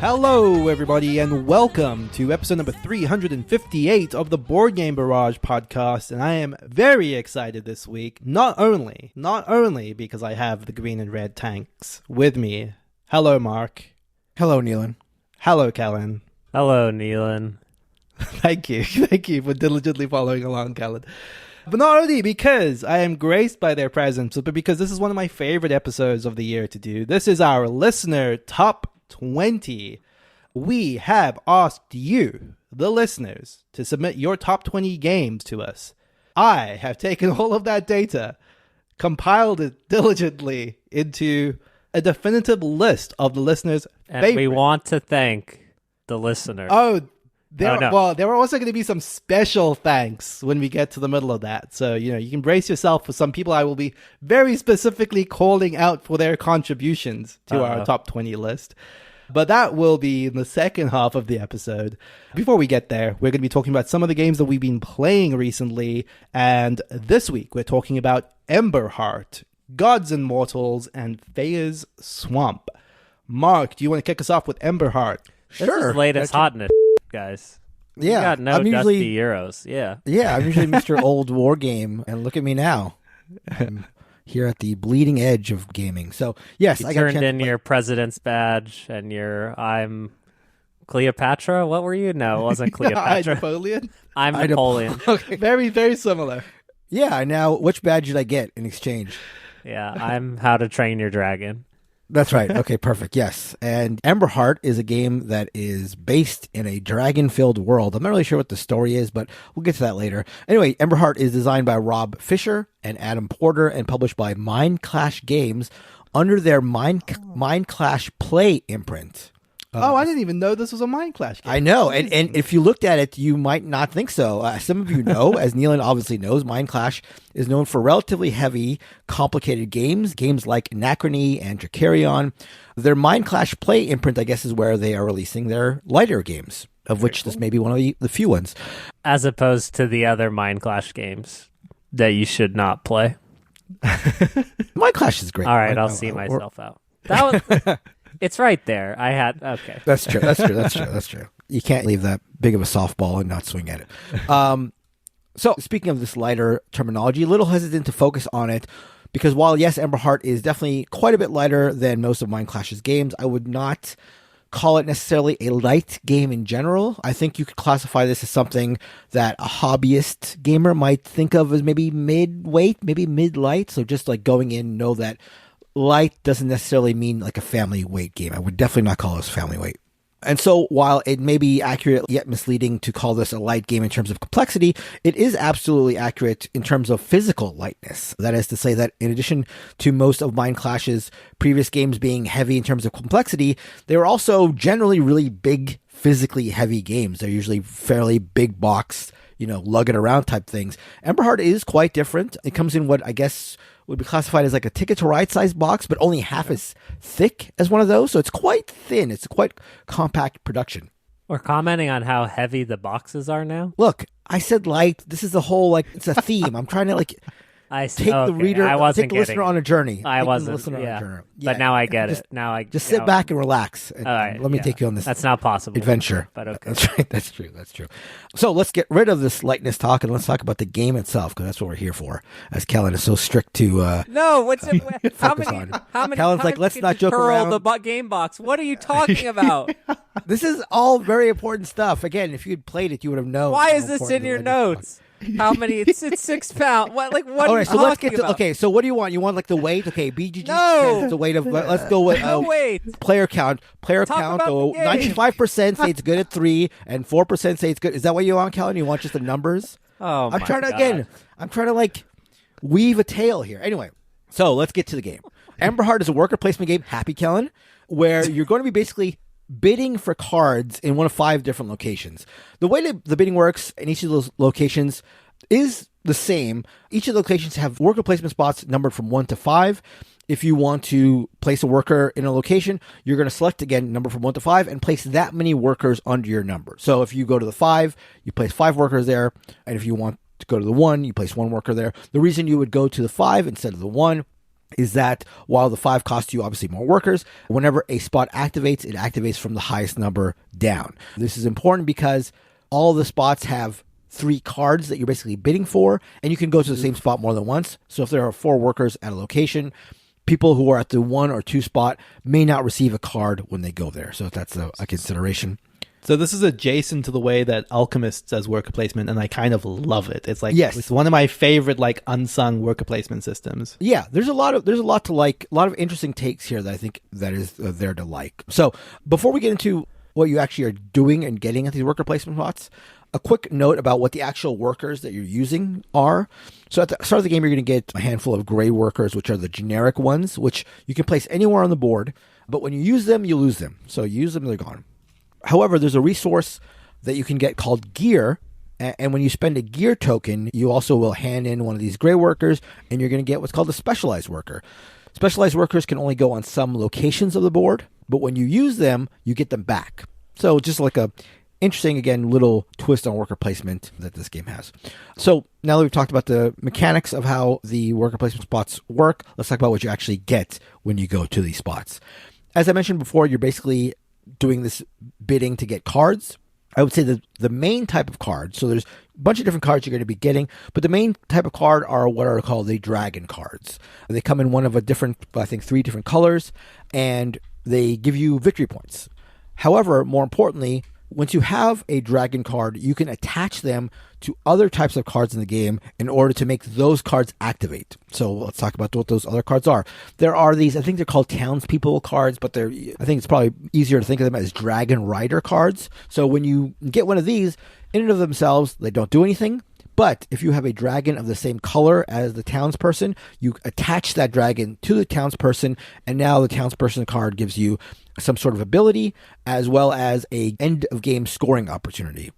Hello, everybody, and welcome to episode number 358 of the Board Game Barrage podcast. And I am very excited this week, not only because I have the green and red tanks with me. Hello, Mark. Hello, Neelan. Hello, Callan. Hello, Neelan. Thank you for diligently following along, Callan. But not only because I am graced by their presence, but because this is one of my favorite episodes of the year to do. This is our listener top 20. We have asked you, the listeners, to submit your top 20 games to us. I have taken all of that data, compiled it diligently into a definitive list of the listeners' And favorite. we want to thank the listener. Well, there are also going to be some special thanks when we get to the middle of that. So, you can brace yourself for some people I will be very specifically calling out for their contributions to our top 20 list. But that will be in the second half of the episode. Before we get there, we're going to be talking about some of the games that we've been playing recently. And this week, we're talking about Emberheart, Gods and Mortals, and Feya's Swamp. Mark, do you want to kick us off with Emberheart? This is latest hotness, guys. Yeah, You got no I'm usually dusty Euros. Yeah, I'm usually Mr. Old War Game, and look at me now. I'm here at the bleeding edge of gaming. So yes, You turned in your president's badge and I'm Cleopatra. What were you? No, it wasn't Cleopatra. Napoleon? I'm Napoleon. Okay. Very, very similar. Yeah. Now, which badge did I get in exchange? Yeah, I'm How to Train Your Dragon. That's right. Okay, perfect. Yes. And Emberheart is a game that is based in a dragon-filled world. I'm not really sure what the story is, but we'll get to that later. Anyway, Emberheart is designed by Rob Fisher and Adam Porter and published by Mind Clash Games under their Mind Clash Play imprint. I didn't even know this was a Mind Clash game. I know, and if you looked at it, you might not think so. Some of you know, as Neelan obviously knows, Mind Clash is known for relatively heavy, complicated games like Anachrony and Dracarion. Their Mind Clash Play imprint, I guess, is where they are releasing their lighter games, of which this may be one of the few ones. As opposed to the other Mind Clash games that you should not play. Mind Clash is great. All right, I'll see myself out. That was... It's right there. Okay. That's true. You can't leave that big of a softball and not swing at it. So speaking of this lighter terminology, a little hesitant to focus on it because while, yes, Emberheart is definitely quite a bit lighter than most of Mind Clash's games, I would not call it necessarily a light game in general. I think you could classify this as something that a hobbyist gamer might think of as maybe mid-weight, maybe mid-light. So just like going in, know that light doesn't necessarily mean like a family weight game. I would definitely not call this family weight. And so while it may be accurate yet misleading to call this a light game in terms of complexity, it is absolutely accurate in terms of physical lightness. That is to say that in addition to most of Mind Clash's previous games being heavy in terms of complexity, they were also generally really big, physically heavy games. They're usually fairly big box, lug it around type things. Emberheart is quite different. It comes in what I guess would be classified as like a Ticket to Ride size box, but only half as thick as one of those. So it's quite thin. It's a quite compact production. We're commenting on how heavy the boxes are now. Look, I said light. This is the whole, it's a theme. I'm trying to take the reader, take the listener on a journey. I wasn't, but now I get it. Just sit back and relax. And all right, let me take you on this. That's not possible. Adventure. But okay. That's right. That's true. So let's get rid of this lightness talk and let's talk about the game itself, because that's what we're here for. As Kellen is so strict to no, what's it? How many Kellen's like, let's not joke around. The game box. What are you talking about? This is all very important stuff. Again, if you'd played it, you would have known. Why is this in your notes? How many? It's 6 pounds. What? What? All are right, you so let's talking get to. about? Okay, so what do you want? You want the weight? Okay, BGG No. says the weight of. Let's go with no weight. Player count. Player Talk count. about the game. 95% say it's good at 3, and 4% say it's good. Is that what you want, Kellen? You want just the numbers? Oh, I'm trying to weave a tale here. Anyway, so let's get to the game. Emberheart is a worker placement game. Happy Kellen, where you're going to be basically bidding for cards in one of 5 different locations. The way that the bidding works in each of those locations is the same. Each of the locations have worker placement spots numbered from 1 to 5. If you want to place a worker in a location, you're going to select, again, number from 1 to 5 and place that many workers under your number. So if you go to the 5, you place 5 workers there. And if you want to go to the 1, you place 1 worker there. The reason you would go to the 5 instead of the 1 is that while the 5 costs you obviously more workers, whenever a spot activates, it activates from the highest number down. This is important because all the spots have 3 cards that you're basically bidding for, and you can go to the same spot more than once. So if there are 4 workers at a location, people who are at the 1 or 2 spot may not receive a card when they go there. So that's a consideration. So this is adjacent to the way that Alchemist does worker placement, and I kind of love it. It's like, yes, it's one of my favorite like unsung worker placement systems. Yeah, there's a lot to like, a lot of interesting takes here that I think that is there to like. So before we get into what you actually are doing and getting at these worker placement spots, a quick note about what the actual workers that you're using are. So at the start of the game, you're going to get a handful of gray workers, which are the generic ones, which you can place anywhere on the board. But when you use them, you lose them. So you use them, they're gone. However, there's a resource that you can get called gear. And when you spend a gear token, you also will hand in one of these gray workers, and you're going to get what's called a specialized worker. Specialized workers can only go on some locations of the board, but when you use them, you get them back. So just like a interesting, again, little twist on worker placement that this game has. So now that we've talked about the mechanics of how the worker placement spots work, let's talk about what you actually get when you go to these spots. As I mentioned before, you're basically doing this bidding to get cards. I would say that the main type of card, so there's a bunch of different cards you're going to be getting, but the main type of card are what are called the dragon cards. They come in one of a different, I think 3 different colors, and they give you victory points. However, more importantly, once you have a dragon card, you can attach them to other types of cards in the game in order to make those cards activate. So let's talk about what those other cards are. There are these, I think they're called townspeople cards, but I think it's probably easier to think of them as dragon rider cards. So when you get one of these, in and of themselves, they don't do anything. But if you have a dragon of the same color as the townsperson, you attach that dragon to the townsperson, and now the townsperson card gives you some sort of ability as well as a end of game scoring opportunity.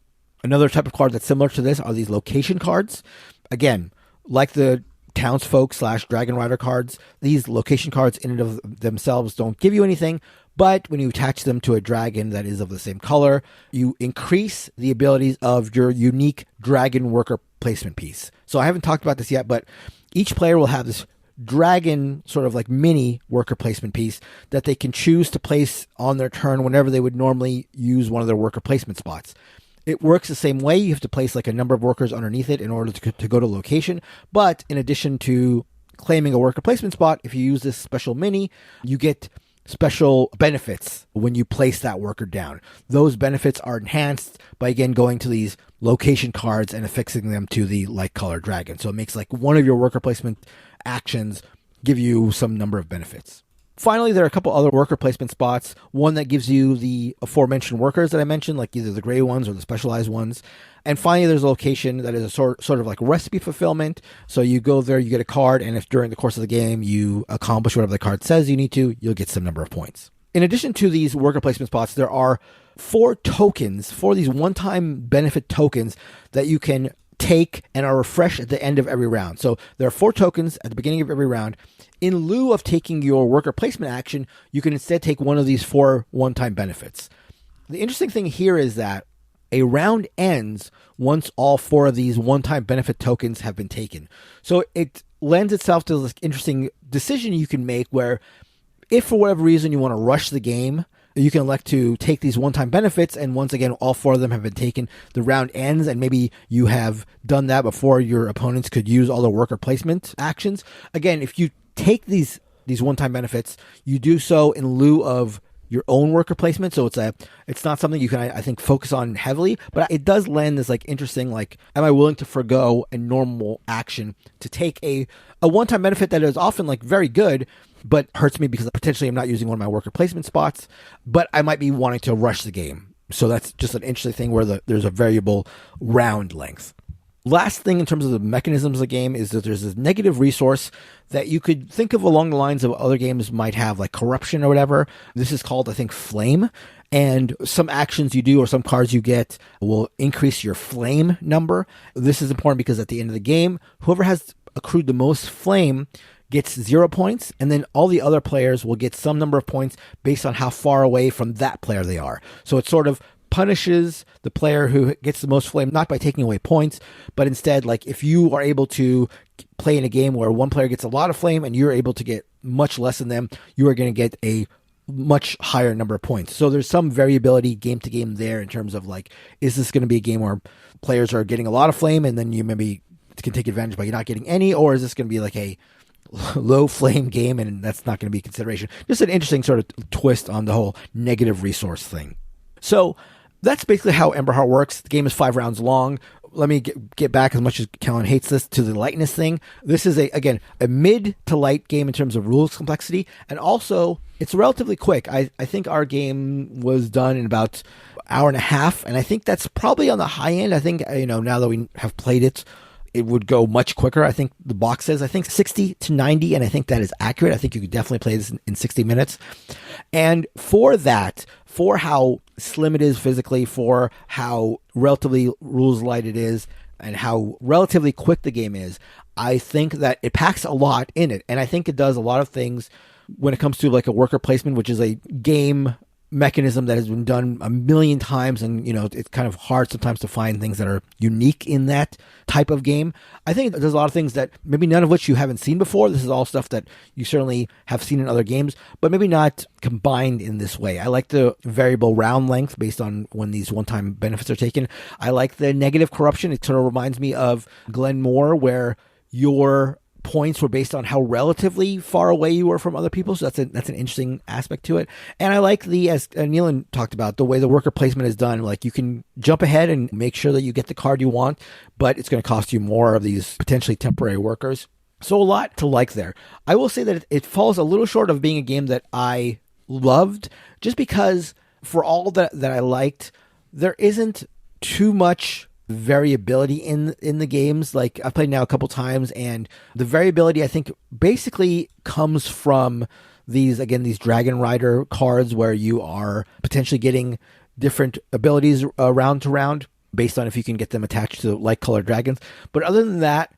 Another type of card that's similar to this are these location cards. Again, like the townsfolk / dragon rider cards, these location cards in and of themselves don't give you anything, but when you attach them to a dragon that is of the same color, you increase the abilities of your unique dragon worker placement piece. So I haven't talked about this yet, but each player will have this dragon sort of like mini worker placement piece that they can choose to place on their turn whenever they would normally use one of their worker placement spots. It works the same way. You have to place like a number of workers underneath it in order to go to location. But in addition to claiming a worker placement spot, if you use this special mini, you get special benefits when you place that worker down. Those benefits are enhanced by, again, going to these location cards and affixing them to the light colored dragon. So it makes like one of your worker placement actions give you some number of benefits. Finally, there are a couple other worker placement spots. One that gives you the aforementioned workers that I mentioned, like either the gray ones or the specialized ones. And finally, there's a location that is a sort of like recipe fulfillment. So you go there, you get a card, and if during the course of the game you accomplish whatever the card says you need to, you'll get some number of points. In addition to these worker placement spots, there are 4 tokens, 4 of these one-time benefit tokens that you can take and are refreshed at the end of every round. So there are 4 tokens at the beginning of every round. In lieu of taking your worker placement action, you can instead take one of these 4 one-time benefits. The interesting thing here is that a round ends once all 4 of these one-time benefit tokens have been taken. So it lends itself to this interesting decision you can make where if for whatever reason you want to rush the game, you can elect to take these one-time benefits, and once again, all 4 of them have been taken. The round ends, and maybe you have done that before your opponents could use all the worker placement actions. Again, if you take these one-time benefits, you do so in lieu of your own worker placement, so it's not something you can, I think, focus on heavily, but it does lend this like interesting, like, am I willing to forgo a normal action to take a one-time benefit that is often like very good, but hurts me because potentially I'm not using one of my worker placement spots, but I might be wanting to rush the game. So that's just an interesting thing where there's a variable round length. Last thing in terms of the mechanisms of the game is that there's this negative resource that you could think of along the lines of other games might have, like corruption or whatever. This is called, I think, flame. And some actions you do or some cards you get will increase your flame number. This is important because at the end of the game, whoever has accrued the most flame gets 0 points, and then all the other players will get some number of points based on how far away from that player they are. So it's sort of punishes the player who gets the most flame, not by taking away points, but instead, like if you are able to play in a game where one player gets a lot of flame and you're able to get much less than them, you are going to get a much higher number of points. So there's some variability game to game there in terms of like, is this going to be a game where players are getting a lot of flame and then you maybe can take advantage by not getting any, or is this going to be like a low flame game and that's not going to be a consideration? Just an interesting sort of twist on the whole negative resource thing. So that's basically how Emberheart works. The game is 5 rounds long. Let me get back, as much as Kellen hates this, to the lightness thing. This is, a mid to light game in terms of rules complexity. And also, it's relatively quick. I think our game was done in about an hour and a half. And I think that's probably on the high end. I think, now that we have played it, it would go much quicker. I think the box says, 60 to 90. And I think that is accurate. I think you could definitely play this in 60 minutes. And for that, for how slim it is physically, for how relatively rules light it is, and how relatively quick the game is, I think that it packs a lot in it. And I think it does a lot of things when it comes to like a worker placement, which is a game mechanism that has been done a million times, and it's kind of hard sometimes to find things that are unique in that type of game. I think there's a lot of things that maybe none of which you haven't seen before. This is all stuff that you certainly have seen in other games, but maybe not combined in this way. I like the variable round length based on when these one-time benefits are taken. I like the negative corruption. It sort of reminds me of Glenmore, where your points were based on how relatively far away you were from other people. So that's an interesting aspect to it. And I like as Neelan talked about, the way the worker placement is done. Like you can jump ahead and make sure that you get the card you want, but it's going to cost you more of these potentially temporary workers. So a lot to like there. I will say that it falls a little short of being a game that I loved, just because for all that I liked, there isn't too much variability in the games. Like I've played now a couple times, and the variability I think basically comes from these Dragon Rider cards, where you are potentially getting different abilities round to round based on if you can get them attached to light colored dragons. But other than that,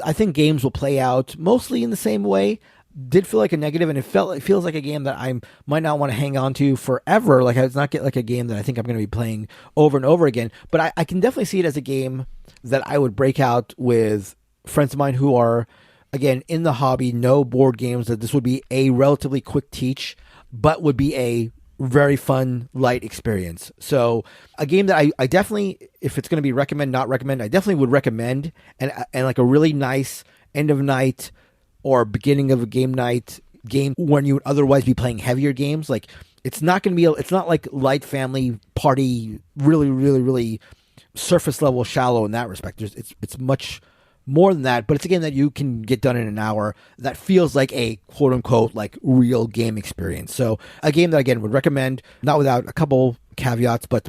I think games will play out mostly in the same way. Did feel like a negative, and it feels like a game that I might not want to hang on to forever. Like it's not get like a game that I think I'm going to be playing over and over again. But I can definitely see it as a game that I would break out with friends of mine who are, again, in the hobby, know board games, that this would be a relatively quick teach, but would be a very fun, light experience. So a game that I definitely, if it's going to be recommend, not recommend, I definitely would recommend, and like a really nice end of night or beginning of a game night game when you would otherwise be playing heavier games. Like it's not going to be, it's not like light family party, really, really, really surface level shallow in that respect. It's much more than that, but it's a game that you can get done in an hour that feels like a quote unquote like real game experience. So a game that again would recommend, not without a couple caveats, but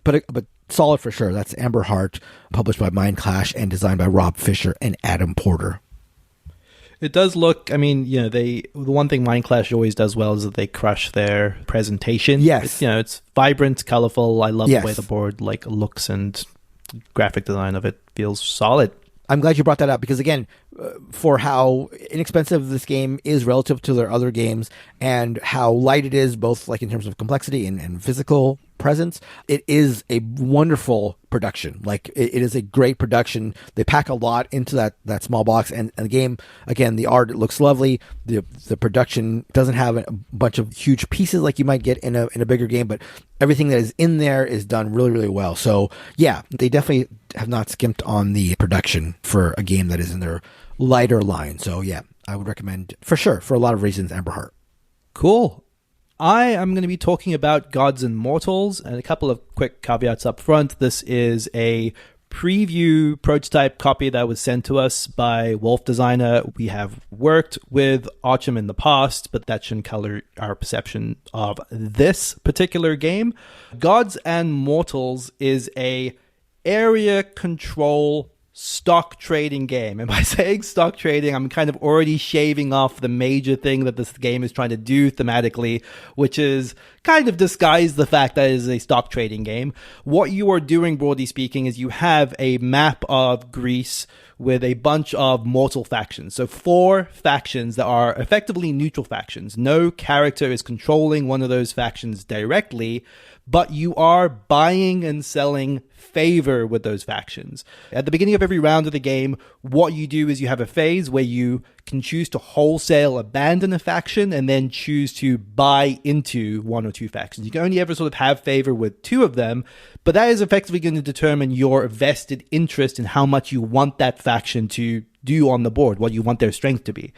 solid for sure. That's Emberheart, published by Mindclash and designed by Rob Fisher and Adam Porter. It does look, the one thing Mindclash always does well is that they crush their presentation. Yes. It's vibrant, colorful. I love the way the board looks, and graphic design of it feels solid. I'm glad you brought that up, because again, for how inexpensive this game is relative to their other games, and how light it is, both like in terms of complexity and physical presence, it is a wonderful production. Like it is a great production. They pack a lot into that small box, and the game, again, the art, it looks lovely. The production doesn't have a bunch of huge pieces like you might get in a bigger game, but everything that is in there is done really, really well. So yeah, they definitely have not skimped on the production for a game that is in their lighter line. So yeah, I would recommend for sure, for a lot of reasons, Emberheart. Cool. I am going to be talking about Gods and Mortals, and a couple of quick caveats up front. This is a preview prototype copy that was sent to us by Wolf Designer. We have worked with Archim in the past, but that shouldn't color our perception of this particular game. Gods and Mortals is a area control stock trading game. And by saying stock trading, I'm kind of already shaving off the major thing that this game is trying to do thematically, which is kind of disguise the fact that it is a stock trading game. What you are doing, broadly speaking, is you have a map of Greece with a bunch of mortal factions. So 4 factions that are effectively neutral factions. No character is controlling one of those factions directly, but you are buying and selling favor with those factions. At the beginning of every round of the game, what you do is you have a phase where you can choose to wholesale abandon a faction and then choose to buy into one or two factions. You can only ever sort of have favor with two of them, but that is effectively going to determine your vested interest in how much you want that faction to do on the board, what you want their strength to be.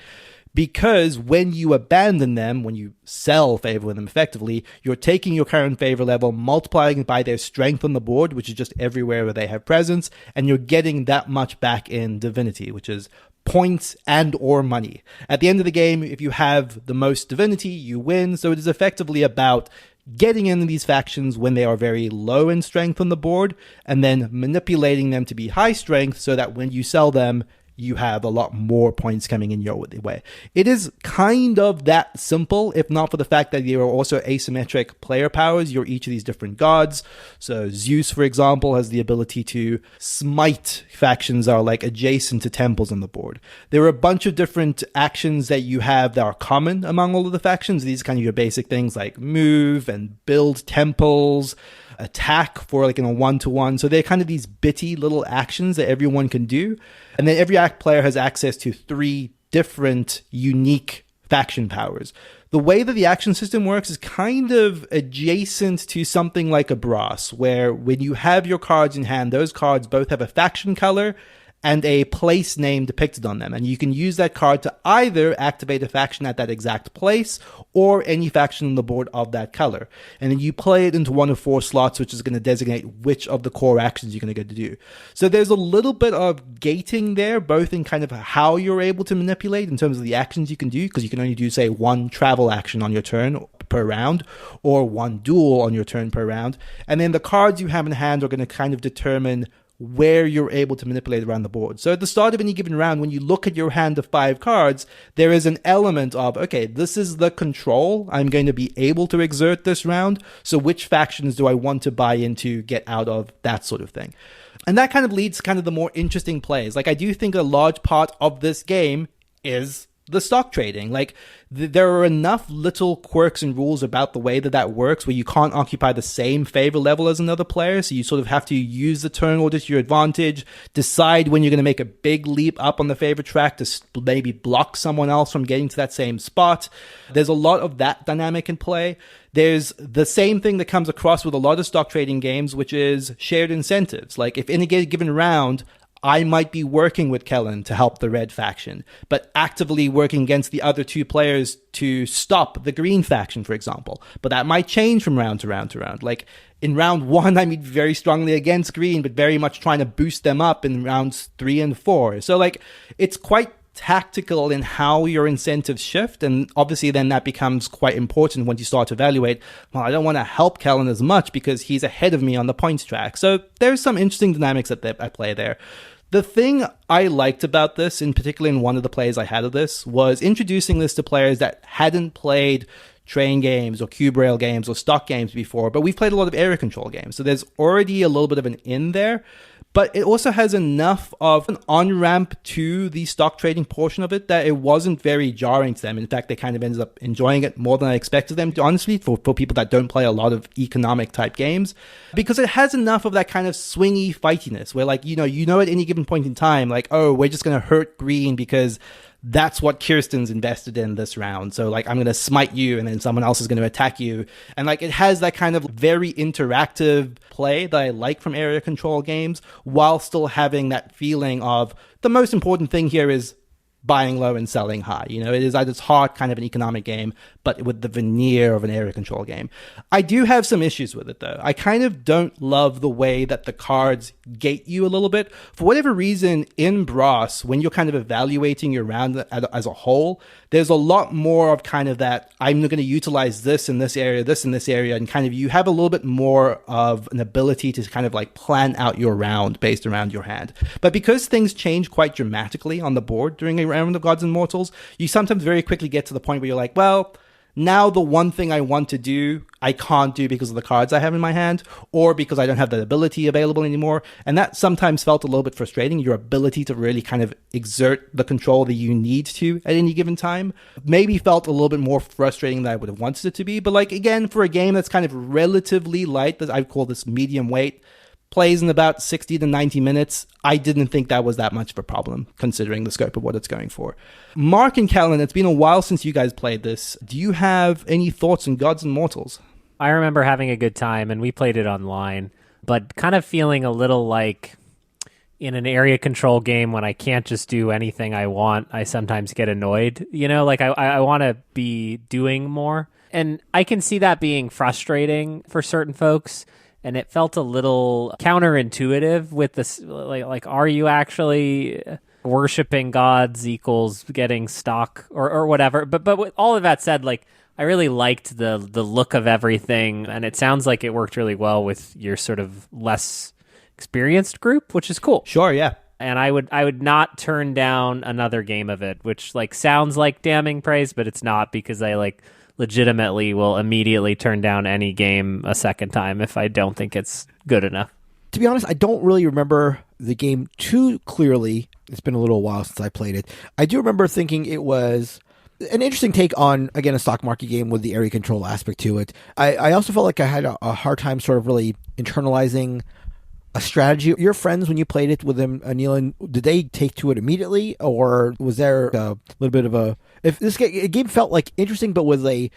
Because when you abandon them, when you sell favor with them effectively, you're taking your current favor level, multiplying it by their strength on the board, which is just everywhere where they have presence, and you're getting that much back in divinity, which is points and or money. At the end of the game, if you have the most divinity, you win. So it is effectively about getting in these factions when they are very low in strength on the board, and then manipulating them to be high strength so that when you sell them, you have a lot more points coming in your way. It is kind of that simple, if not for the fact that there are also asymmetric player powers. You're each of these different gods. So Zeus, for example, has the ability to smite factions that are like adjacent to temples on the board. There are a bunch of different actions that you have that are common among all of the factions. These are kind of your basic things like move and build temples, attack for like in a 1-to-1. So they're kind of these bitty little actions that everyone can do. And then every player has access to 3 different unique faction powers. The way that the action system works is kind of adjacent to something like a brass, where when you have your cards in hand, those cards both have a faction color and a place name depicted on them. And you can use that card to either activate a faction at that exact place or any faction on the board of that color. And then you play it into one of 4 slots, which is going to designate which of the core actions you're going to get to do. So there's a little bit of gating there, both in kind of how you're able to manipulate in terms of the actions you can do, because you can only do, say, 1 travel action on your turn per round, or 1 duel on your turn per round. And then the cards you have in hand are going to kind of determine where you're able to manipulate around the board. So at the start of any given round, when you look at your hand of 5 cards, there is an element of, okay, this is the control I'm going to be able to exert this round. So which factions do I want to buy into, get out of, that sort of thing. And that kind of leads to kind of the more interesting plays. Like, I do think a large part of this game is the stock trading. Like, there are enough little quirks and rules about the way that that works where you can't occupy the same favor level as another player. So you sort of have to use the turn order to your advantage, decide when you're going to make a big leap up on the favor track to maybe block someone else from getting to that same spot. There's a lot of that dynamic in play. There's the same thing that comes across with a lot of stock trading games, which is shared incentives. Like, if in a given round, I might be working with Kellen to help the red faction, but actively working against the other 2 players to stop the green faction, for example. But that might change from round to round to round. Like, in round 1, I mean very strongly against green, but very much trying to boost them up in rounds 3 and 4. So, like, it's quite tactical in how your incentives shift, and obviously then that becomes quite important when you start to evaluate, well, I don't want to help Kellen as much because he's ahead of me on the points track. So there's some interesting dynamics at play there. The thing I liked about this, in particular in one of the plays I had of this, was introducing this to players that hadn't played train games or cube rail games or stock games before, but we've played a lot of area control games. So there's already a little bit of an in there, but it also has enough of an on-ramp to the stock trading portion of it that it wasn't very jarring to them. In fact, they kind of ended up enjoying it more than I expected them to, honestly, for people that don't play a lot of economic type games, because it has enough of that kind of swingy fightiness where, like, you know, at any given point in time, like, oh, we're just going to hurt green because that's what Kirsten's invested in this round. So, like, I'm going to smite you and then someone else is going to attack you. And, like, it has that kind of very interactive play that I like from area control games, while still having that feeling of the most important thing here is buying low and selling high. You know, it is at its heart kind of an economic game, but with the veneer of an area control game. I do have some issues with it, though. I kind of don't love the way that the cards gate you a little bit. For whatever reason, in Brass, when you're kind of evaluating your round as a whole, there's a lot more of kind of that, I'm going to utilize this in this area, and kind of you have a little bit more of an ability to kind of like plan out your round based around your hand. But because things change quite dramatically on the board during a round of Gods and Mortals, you sometimes very quickly get to the point where you're like, well, now the one thing I want to do, I can't do because of the cards I have in my hand, or because I don't have that ability available anymore. And that sometimes felt a little bit frustrating, your ability to really kind of exert the control that you need to at any given time. Maybe felt a little bit more frustrating than I would have wanted it to be. But like, again, for a game that's kind of relatively light, that I call this medium weight, plays in about 60 to 90 minutes, I didn't think that was that much of a problem, considering the scope of what it's going for. Mark and Callan, it's been a while since you guys played this. Do you have any thoughts on Gods and Mortals? I remember having a good time, and we played it online, but kind of feeling a little like in an area control game when I can't just do anything I want, I sometimes get annoyed. You know, like I want to be doing more. And I can see that being frustrating for certain folks. And it felt a little counterintuitive with this, like, are you actually worshiping gods equals getting stock or whatever? But with all of that said, like, I really liked the look of everything, and it sounds like it worked really well with your sort of less experienced group, which is cool. Sure, yeah. And I would not turn down another game of it, which like sounds like damning praise, but it's not, because I like legitimately will immediately turn down any game a second time if I don't think it's good enough. To be honest, I don't really remember the game too clearly. It's been a little while since I played it. I do remember thinking it was an interesting take on, again, a stock market game with the area control aspect to it. I also felt like I had a hard time sort of really internalizing a strategy. Your friends, when you played it with them, Neil, did they take to it immediately, or was there a little bit of a... If this game felt like interesting, but with a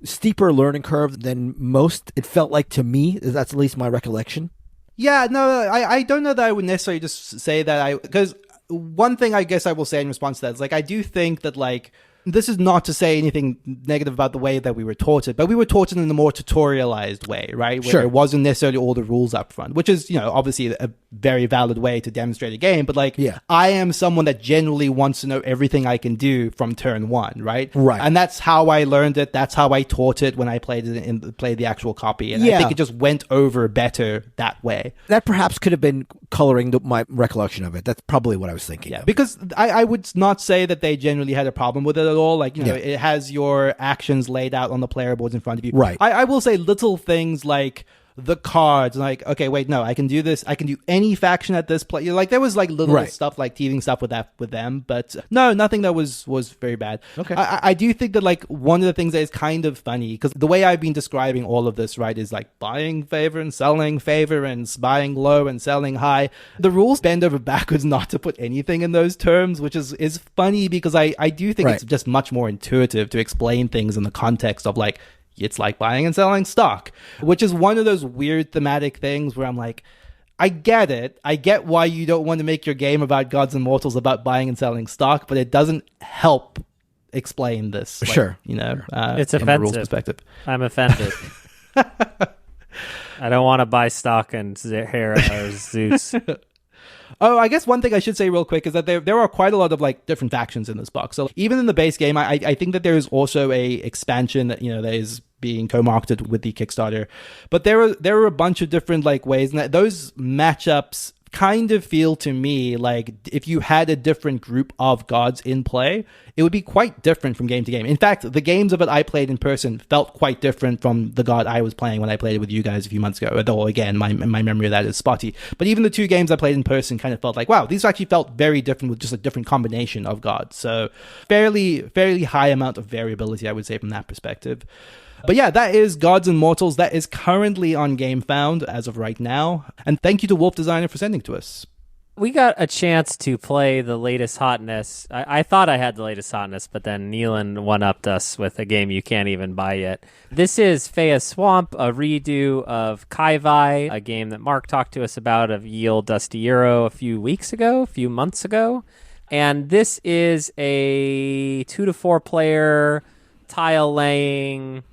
steeper learning curve than most, it felt like to me. That's at least my recollection. Yeah, no, I don't know that I would necessarily just say that because one thing I guess I will say in response to that is, like, I do think that, like, this is not to say anything negative about the way that we were taught it, but we were taught it in a more tutorialized way, right? Where there wasn't necessarily all the rules up front, which is, you know, obviously a very valid way to demonstrate a game. But like, I am someone that generally wants to know everything I can do from turn one, right? Right. And that's how I learned it. That's how I taught it when I played it played the actual copy. And I think it just went over better that way. That perhaps could have been coloring my recollection of it. That's probably what I was thinking. Yeah, because I would not say that they generally had a problem with it at all. Like, you know, it has your actions laid out on the player boards in front of you. Right. I will say little things like the cards, like, okay, wait, no, I can do this. I can do any faction at this place. Like, there was like little stuff, like teething stuff with them, but no, nothing that was very bad. Okay. I do think that, like, one of the things that is kind of funny, because the way I've been describing all of this, right, is like buying favor and selling favor and buying low and selling high. The rules bend over backwards not to put anything in those terms, which is funny, because I do think it's just much more intuitive to explain things in the context of, like, it's like buying and selling stock, which is one of those weird thematic things where I'm like, I get it. I get why you don't want to make your game about Gods and Mortals about buying and selling stock, but it doesn't help explain this. Like, sure. You know, it's from offensive. a rules perspective. I'm offended. I don't want to buy stock in Hera or Zeus. Oh, I guess one thing I should say real quick is that there are quite a lot of, like, different factions in this box. So even in the base game, I think that there is also a expansion that, you know, that is being co-marketed with the Kickstarter. But there are a bunch of different, like, ways, and those matchups kind of feel to me like if you had a different group of gods in play, it would be quite different from game to game. In fact, the games of it I played in person felt quite different from the god I was playing when I played it with you guys a few months ago. Though, again, my memory of that is spotty. But even the two games I played in person kind of felt like, wow, these actually felt very different with just a different combination of gods. So fairly high amount of variability, I would say, from that perspective. But yeah, that is Gods and Mortals. That is currently on GameFound as of right now. And thank you to Wolf Designer for sending to us. We got a chance to play the latest hotness. I thought I had the latest hotness, but then Neelan one-upped us with a game you can't even buy yet. This is Feya Swamp, a redo of Kai-Vai, a game that Mark talked to us about of Yield Dusty Euro a few months ago. And this is a 2 to 4 player tile laying,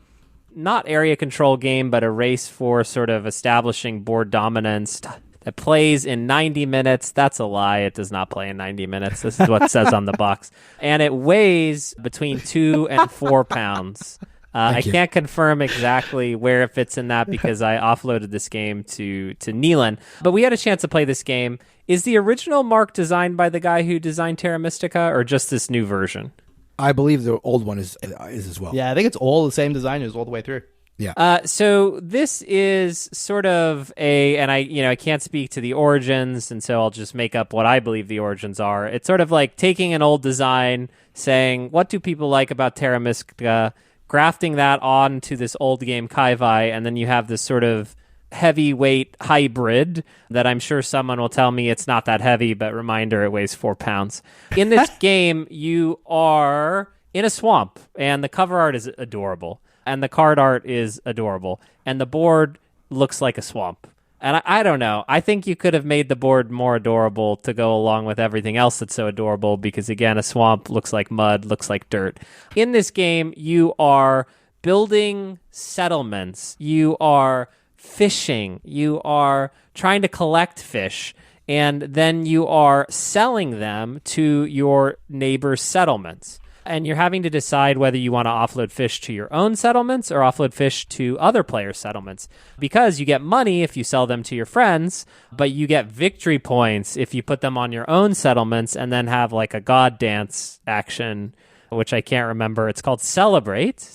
not area control game, but a race for sort of establishing board dominance that plays in 90 minutes. That's a lie. It does not play in 90 minutes. This is what it says on the box. And it weighs between 2 and 4 pounds. I can't confirm exactly where it fits in that because I offloaded this game to Neelan. But we had a chance to play this game. Is the original Mark designed by the guy who designed Terra Mystica, or just this new version? I believe the old one is as well. Yeah, I think it's all the same designers all the way through. Yeah. So this is sort of and I can't speak to the origins, and so I'll just make up what I believe the origins are. It's sort of like taking an old design, saying, what do people like about Terra Mystica, grafting that onto this old game Kaivai, and then you have this sort of heavyweight hybrid that I'm sure someone will tell me it's not that heavy, but reminder, it weighs 4 pounds. In this game, you are in a swamp, and the cover art is adorable. And the card art is adorable. And the board looks like a swamp. And I don't know. I think you could have made the board more adorable to go along with everything else that's so adorable because, again, a swamp looks like mud, looks like dirt. In this game, you are building settlements. You are fishing. You are trying to collect fish. And then you are selling them to your neighbors' settlements. And you're having to decide whether you want to offload fish to your own settlements or offload fish to other players' settlements. Because you get money if you sell them to your friends, but you get victory points if you put them on your own settlements and then have like a god dance action, which I can't remember. It's called Celebrate.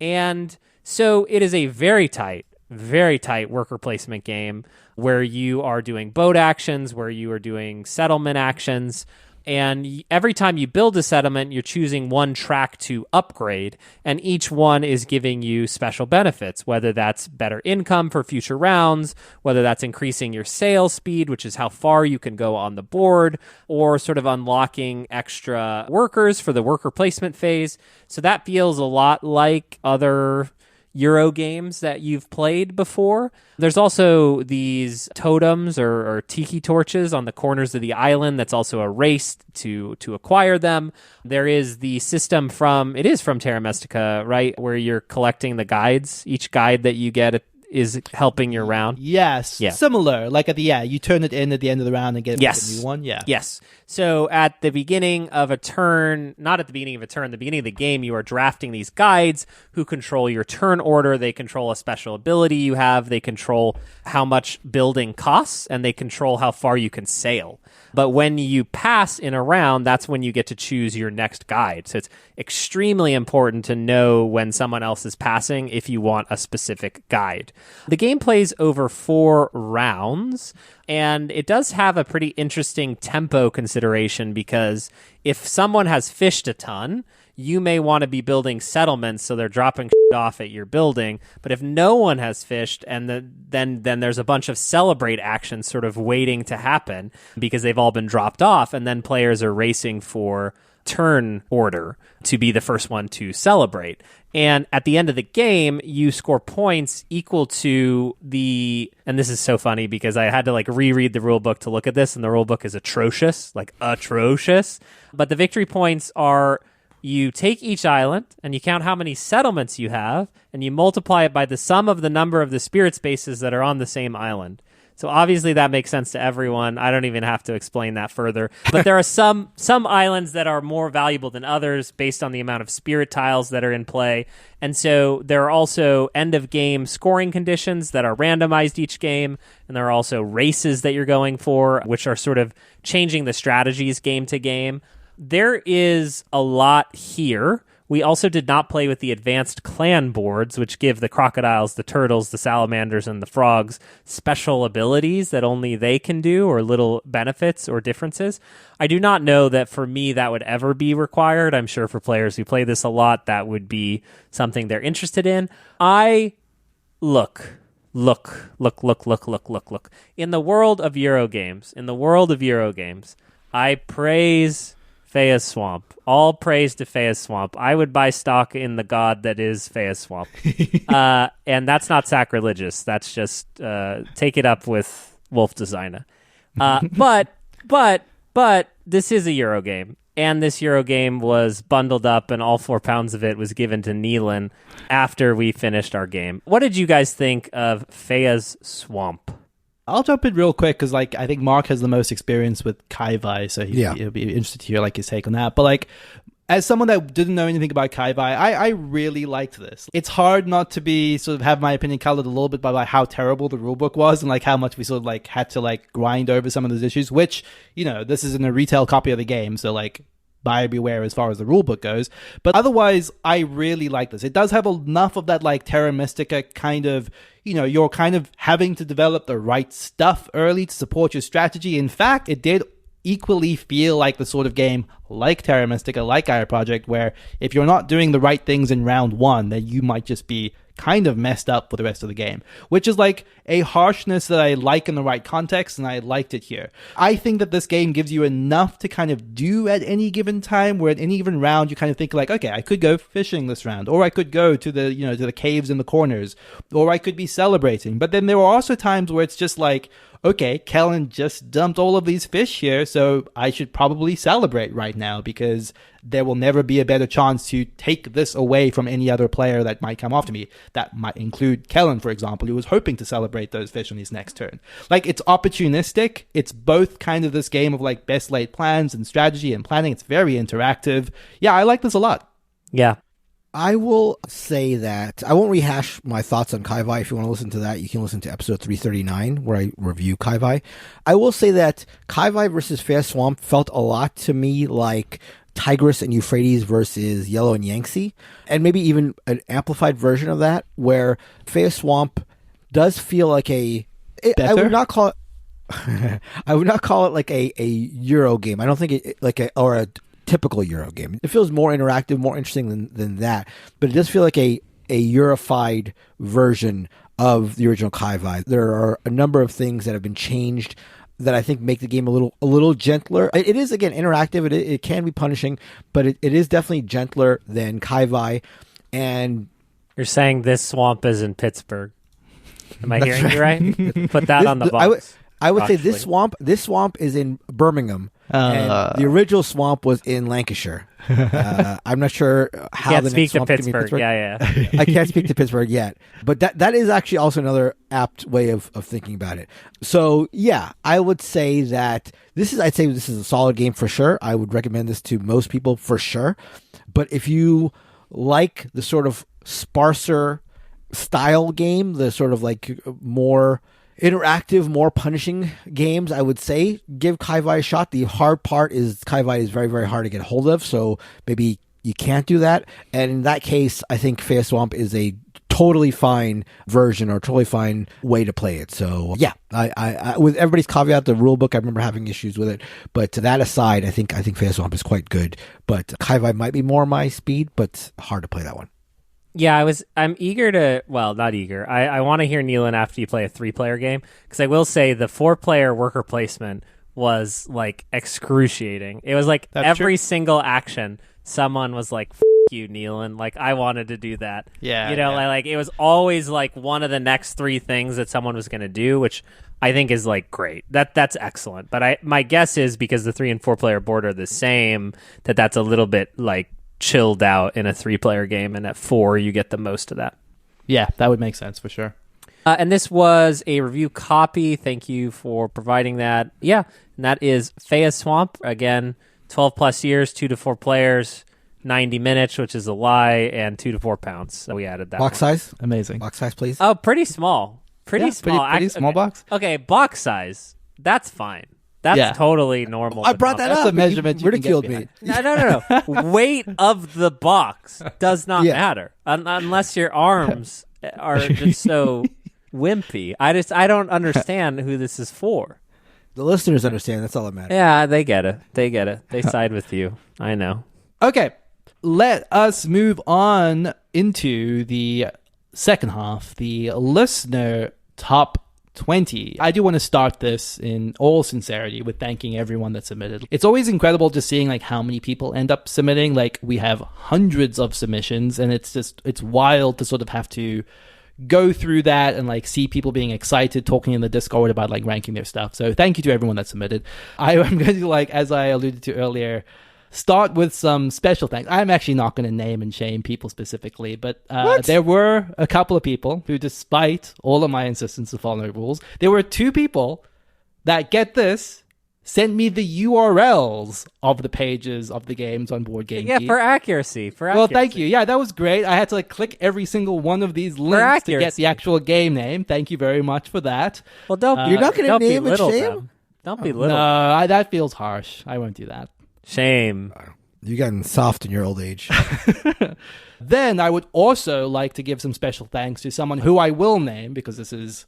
And so it is a very tight worker placement game where you are doing boat actions, where you are doing settlement actions. And every time you build a settlement, you're choosing one track to upgrade, and each one is giving you special benefits, whether that's better income for future rounds, whether that's increasing your sales speed, which is how far you can go on the board, or sort of unlocking extra workers for the worker placement phase. So that feels a lot like other Euro games that you've played before. There's also these totems or tiki torches on the corners of the island. That's also a race to acquire them. There is the system from Terra Mystica, right? Where you're collecting the guides. Each guide that you get is helping your round. Yes. Yeah. Similar. Like you turn it in at the end of the round and get a new one. Yeah. Yes. So at the beginning of a turn, not at the beginning of a turn, the beginning of the game, you are drafting these guides who control your turn order. They control a special ability you have. They control how much building costs, and they control how far you can sail. But when you pass in a round, that's when you get to choose your next guide. So it's extremely important to know when someone else is passing if you want a specific guide. The game plays over 4 rounds, and it does have a pretty interesting tempo consideration because if someone has fished a ton, you may want to be building settlements so they're dropping off at your building. But if no one has fished, and then there's a bunch of celebrate actions sort of waiting to happen because they've all been dropped off, and then players are racing for turn order to be the first one to celebrate. And at the end of the game, you score points equal to and this is so funny because I had to reread the rule book to look at this, and the rule book is atrocious. But the victory points are, you take each island and you count how many settlements you have, and you multiply it by the sum of the number of the spirit spaces that are on the same island. So obviously that makes sense to everyone. I don't even have to explain that further. But there are some islands that are more valuable than others based on the amount of spirit tiles that are in play. And so there are also end-of-game scoring conditions that are randomized each game. And there are also races that you're going for, which are sort of changing the strategies game to game. There is a lot here. We also did not play with the advanced clan boards, which give the crocodiles, the turtles, the salamanders, and the frogs special abilities that only they can do, or little benefits or differences. I do not know that for me that would ever be required. I'm sure for players who play this a lot, that would be something they're interested in. Look. In the world of Euro games, I praise Feya's Swamp. All praise to Feya's Swamp. I would buy stock in the god that is Feya's Swamp. And that's not sacrilegious. That's just take it up with Wolf Designer. But this is a Euro game. And this Euro game was bundled up, and all 4 pounds of it was given to Neelan after we finished our game. What did you guys think of Feya's Swamp? I'll jump in real quick because, I think Mark has the most experience with Kaivai, so he'll be interested to hear, his take on that. But, as someone that didn't know anything about Kaivai, I really liked this. It's hard not to be sort of have my opinion colored a little bit by how terrible the rulebook was and how much we sort of had to grind over some of those issues. Which this isn't a retail copy of the game, so buyer beware as far as the rulebook goes. But otherwise, I really like this. It does have enough of that like Terra Mystica kind of, you're kind of having to develop the right stuff early to support your strategy. In fact, it did equally feel like the sort of game like Terra Mystica, like Gaia Project, where if you're not doing the right things in round one, then you might just be kind of messed up for the rest of the game, which is like a harshness that I like in the right context, and I liked it here. I think that this game gives you enough to kind of do at any given time, where at any given round you kind of think like, okay, I could go fishing this round, or I could go to the, to the caves in the corners, or I could be celebrating. But then there are also times where it's just like, okay, Kellen just dumped all of these fish here, so I should probably celebrate right now, because there will never be a better chance to take this away from any other player that might come after me. That might include Kellen, for example, who was hoping to celebrate those fish on his next turn. Like, it's opportunistic. It's both kind of this game of like best laid plans and strategy and planning. It's very interactive. Yeah, I like this a lot. Yeah. I will say that I won't rehash my thoughts on Kai-Vai. If you want to listen to that, you can listen to episode 339 where I review Kai-Vai. I will say that Kai-Vai versus Feya Swamp felt a lot to me like Tigris and Euphrates versus Yellow and Yangtze, and maybe even an amplified version of that, where Feya Swamp does feel like I would not call it I would not call it like a Euro game. I don't think it like a typical Euro game. It feels more interactive, more interesting than that, but it does feel like a Eurofied version of the original Kai-Vai. There are a number of things that have been changed that I think make the game a little gentler. It is, again, interactive. It can be punishing, but it is definitely gentler than Kai-Vai. And you're saying this swamp is in Pittsburgh. Am I hearing you right? Put that on the box. I would say this swamp is in Birmingham, and the original swamp was in Lancashire. I'm not sure how the next swamp can be Pittsburgh. Yeah. I can't speak to Pittsburgh yet, but that is actually also another apt way of thinking about it. So yeah, I would say that I'd say this is a solid game for sure. I would recommend this to most people for sure. But if you like the sort of sparser style game, the sort of like more interactive, more punishing games, I would say give Kai-Vai a shot. The hard part is Kai-Vai is very, very hard to get hold of, so maybe you can't do that. And in that case, I think Feya Swamp is a totally fine version or totally fine way to play it. So yeah, I with everybody's caveat, the rule book, I remember having issues with it, but to that aside, I think Feya Swamp is quite good. But Kai-Vai might be more my speed, but hard to play that one. Yeah, I'm eager to, well, not eager. I want to hear Neelan after you play a 3-player game, because I will say the 4-player worker placement was like excruciating. It was like every single action, someone was like, F you, Neelan. Like, I wanted to do that. Yeah. Like it was always like one of the next 3 things that someone was going to do, which I think is like great. That's excellent. But my guess is because the 3 and 4-player board are the same, that's a little bit like chilled out in a 3-player game, and at 4 you get the most of that. Yeah, that would make sense for sure. And this was a review copy. Thank you for providing that. Yeah, and that is Feya Swamp. Again, 12 plus years, 2 to 4 players, 90 minutes, which is a lie, and 2 to 4 pounds. So we added that. Box size? Amazing. Box size, please. Oh, pretty small. Pretty small. Pretty small box. Okay, box size. That's fine. That's totally normal. I brought that up. That's a measurement you ridiculed me. No. Weight of the box does not matter unless your arms are just so wimpy. I don't understand who this is for. The listeners understand. That's all that matters. Yeah, they get it. They side with you. I know. Okay, let us move on into the second half, the listener top 20. I do want to start this in all sincerity with thanking everyone that submitted. It's always incredible just seeing like how many people end up submitting. Like, we have hundreds of submissions, and it's wild to sort of have to go through that and like see people being excited, talking in the Discord about like ranking their stuff. So thank you to everyone that submitted. I am going to, like, as I alluded to earlier, start with some special thanks. I'm actually not going to name and shame people specifically, but there were a couple of people who, despite all of my insistence to follow rules, there were 2 people that, get this, sent me the URLs of the pages of the games on Board Game Geek. For accuracy. Well, thank you. Yeah, that was great. I had to like click every single one of these links to get the actual game name. Thank you very much for that. Well, you're not going to name and shame? Don't be little. No, that feels harsh. I won't do that. Shame. You've gotten soft in your old age. Then I would also like to give some special thanks to someone who I will name, because this is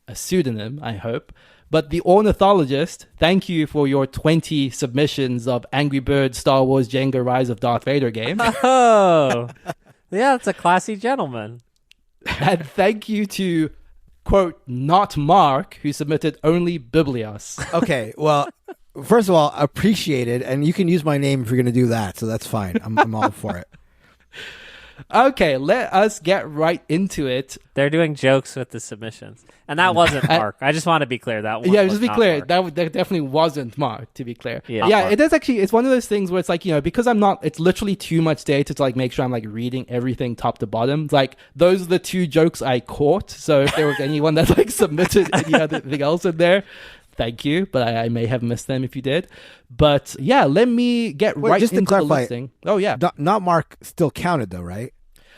a pseudonym, I hope. But the Ornithologist, thank you for your 20 submissions of Angry Birds, Star Wars, Jenga, Rise of Darth Vader game. Oh, yeah, that's a classy gentleman. And thank you to, quote, not Mark, who submitted only Biblios. Okay, well, first of all, appreciate it, and you can use my name if you're going to do that, so that's fine. I'm all for it. Okay, let us get right into it. They're doing jokes with the submissions. And that wasn't Mark. I just want to be clear. That one Yeah, was just be not clear. Mark. That definitely wasn't Mark, to be clear. Yeah, it is actually, it's one of those things where it's like, because it's literally too much data to like make sure I'm like reading everything top to bottom. Like, those are the two jokes I caught. So if there was anyone that like submitted any other thing else in there, thank you. But I may have missed them if you did. But yeah, let me get just into to clarify, the listing. Oh, yeah. Not Mark still counted, though, right?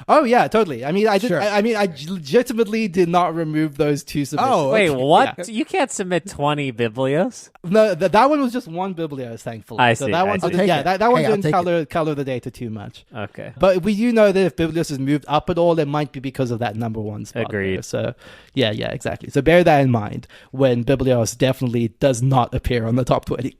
Oh yeah, totally. I mean, I did. Sure. I legitimately did not remove those two submissions. Oh, Wait, okay. what? Yeah. You can't submit 20 Biblios? No, that one was just one Biblios, thankfully. I So see, that I one, see. that one Hey, I'll didn't take color the data too much. Okay. But we do know that if Biblios has moved up at all, it might be because of that number one spot. Agreed. There. So yeah, exactly. So bear that in mind when Biblios definitely does not appear on the top 20.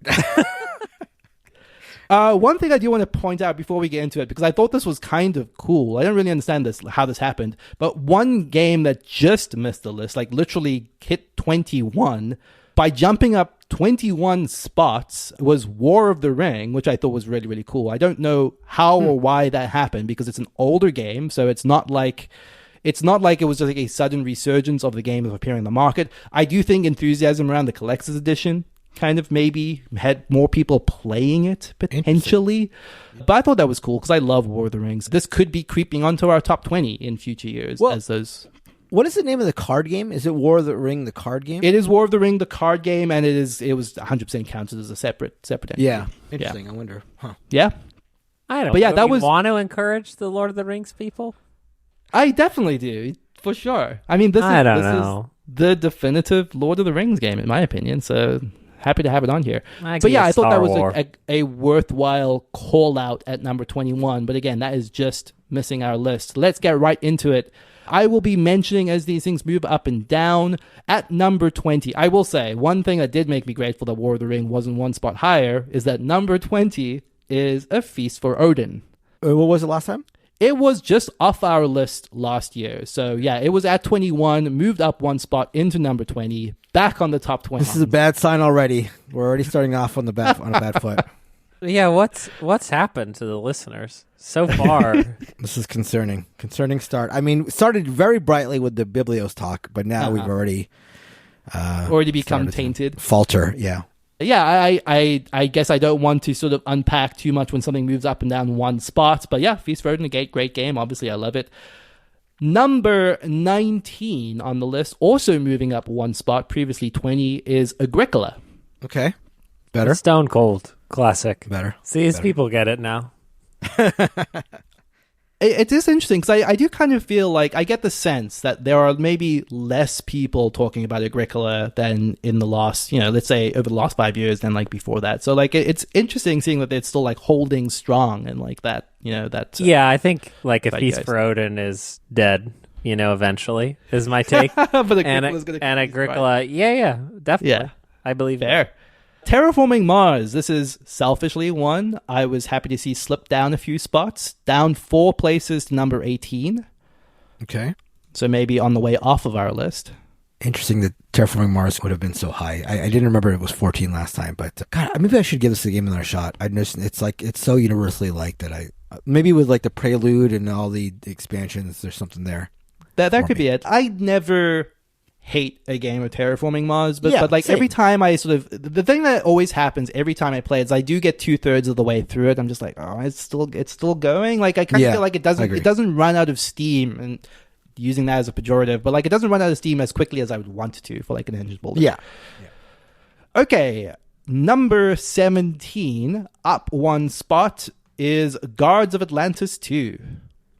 One thing I do want to point out before we get into it, because I thought this was kind of cool. I don't really understand how this happened, but one game that just missed the list, like literally hit 21 by jumping up 21 spots, was War of the Ring, which I thought was really, really cool. I don't know how or why that happened, because it's an older game, so it's not like it was just like a sudden resurgence of the game of appearing in the market. I do think enthusiasm around the collector's edition kind of maybe had more people playing it potentially. But I thought that was cool because I love War of the Rings. This could be creeping onto our top 20 in future years as those. What is the name of the card game? Is it War of the Ring, the card game? It is War of the Ring, the card game, and it was 100% counted as a separate entity. Yeah. Interesting. Yeah. I wonder. Huh. Yeah. I don't But yeah, know. that You was want to encourage the Lord of the Rings people? I definitely do, for sure. I mean, this is the definitive Lord of the Rings game, in my opinion, so happy to have it on here. But yeah, I thought that was a worthwhile call out at number 21. But again, that is just missing our list. Let's get right into it. I will be mentioning as these things move up and down. At number 20, I will say one thing that did make me grateful that War of the Ring wasn't one spot higher is that number 20 is A Feast for Odin. What was it last time? It was just off our list last year. So yeah, it was at 21, moved up one spot into number 20, back on the top 20. This is a bad sign already. We're already starting off on a bad foot. Yeah, what's happened to the listeners so far? This is concerning. Concerning start. I mean, it started very brightly with the Biblios talk, but now we've already become tainted. Falter, yeah. Yeah, I guess I don't want to sort of unpack too much when something moves up and down one spot. But yeah, Feast for Odin, a great game. Obviously, I love it. Number 19 on the list, also moving up one spot, previously 20, is Agricola. Okay. Better. Stone Cold classic. Better. See, these people get it now. It is interesting because I do kind of feel like I get the sense that there are maybe less people talking about Agricola than in the last, let's say over the last 5 years than like before that. So like it's interesting seeing that it's still like holding strong and like that, that. Yeah, I think like A Feast for Odin is dead, eventually is my take. But Agricola's gonna and Agricola, yeah, definitely. Yeah. I believe Fair. Terraforming Mars. This is selfishly one I was happy to see slip down a few spots, down 4 places to number 18. Okay. So maybe on the way off of our list. Interesting that Terraforming Mars would have been so high. I didn't remember it was 14 last time, but God, maybe I should give this a game another shot. I noticed it's so universally liked that maybe with like the prelude and all the expansions, there's something there. That could be it. I never hate a game of Terraforming Mars, but like same. every time I the thing that always happens every time I play is I do get 2/3 of the way through it. I'm just like, oh, it's still going. Like I kind of feel like it doesn't run out of steam, and using that as a pejorative, but like it doesn't run out of steam as quickly as I would want it to for like an engine builder. Yeah. Okay, number 17, up one spot, is Guards of Atlantis 2.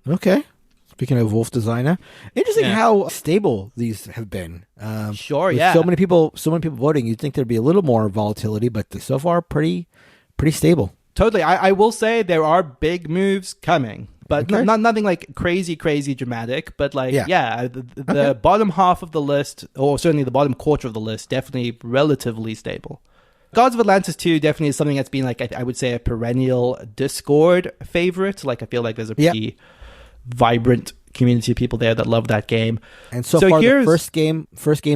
Okay. Speaking of Wolf Designer, interesting how stable these have been. Sure, with yeah. So many people voting. You'd think there'd be a little more volatility, but so far pretty stable. Totally. I will say there are big moves coming, but nothing like crazy dramatic. But like, the bottom half of the list, or certainly the bottom quarter of the list, definitely relatively stable. Gods of Atlantis 2 definitely is something that's been like, I would say, a perennial Discord favorite. Like, I feel like there's a pretty vibrant community of people there that love that game. And so far, the first game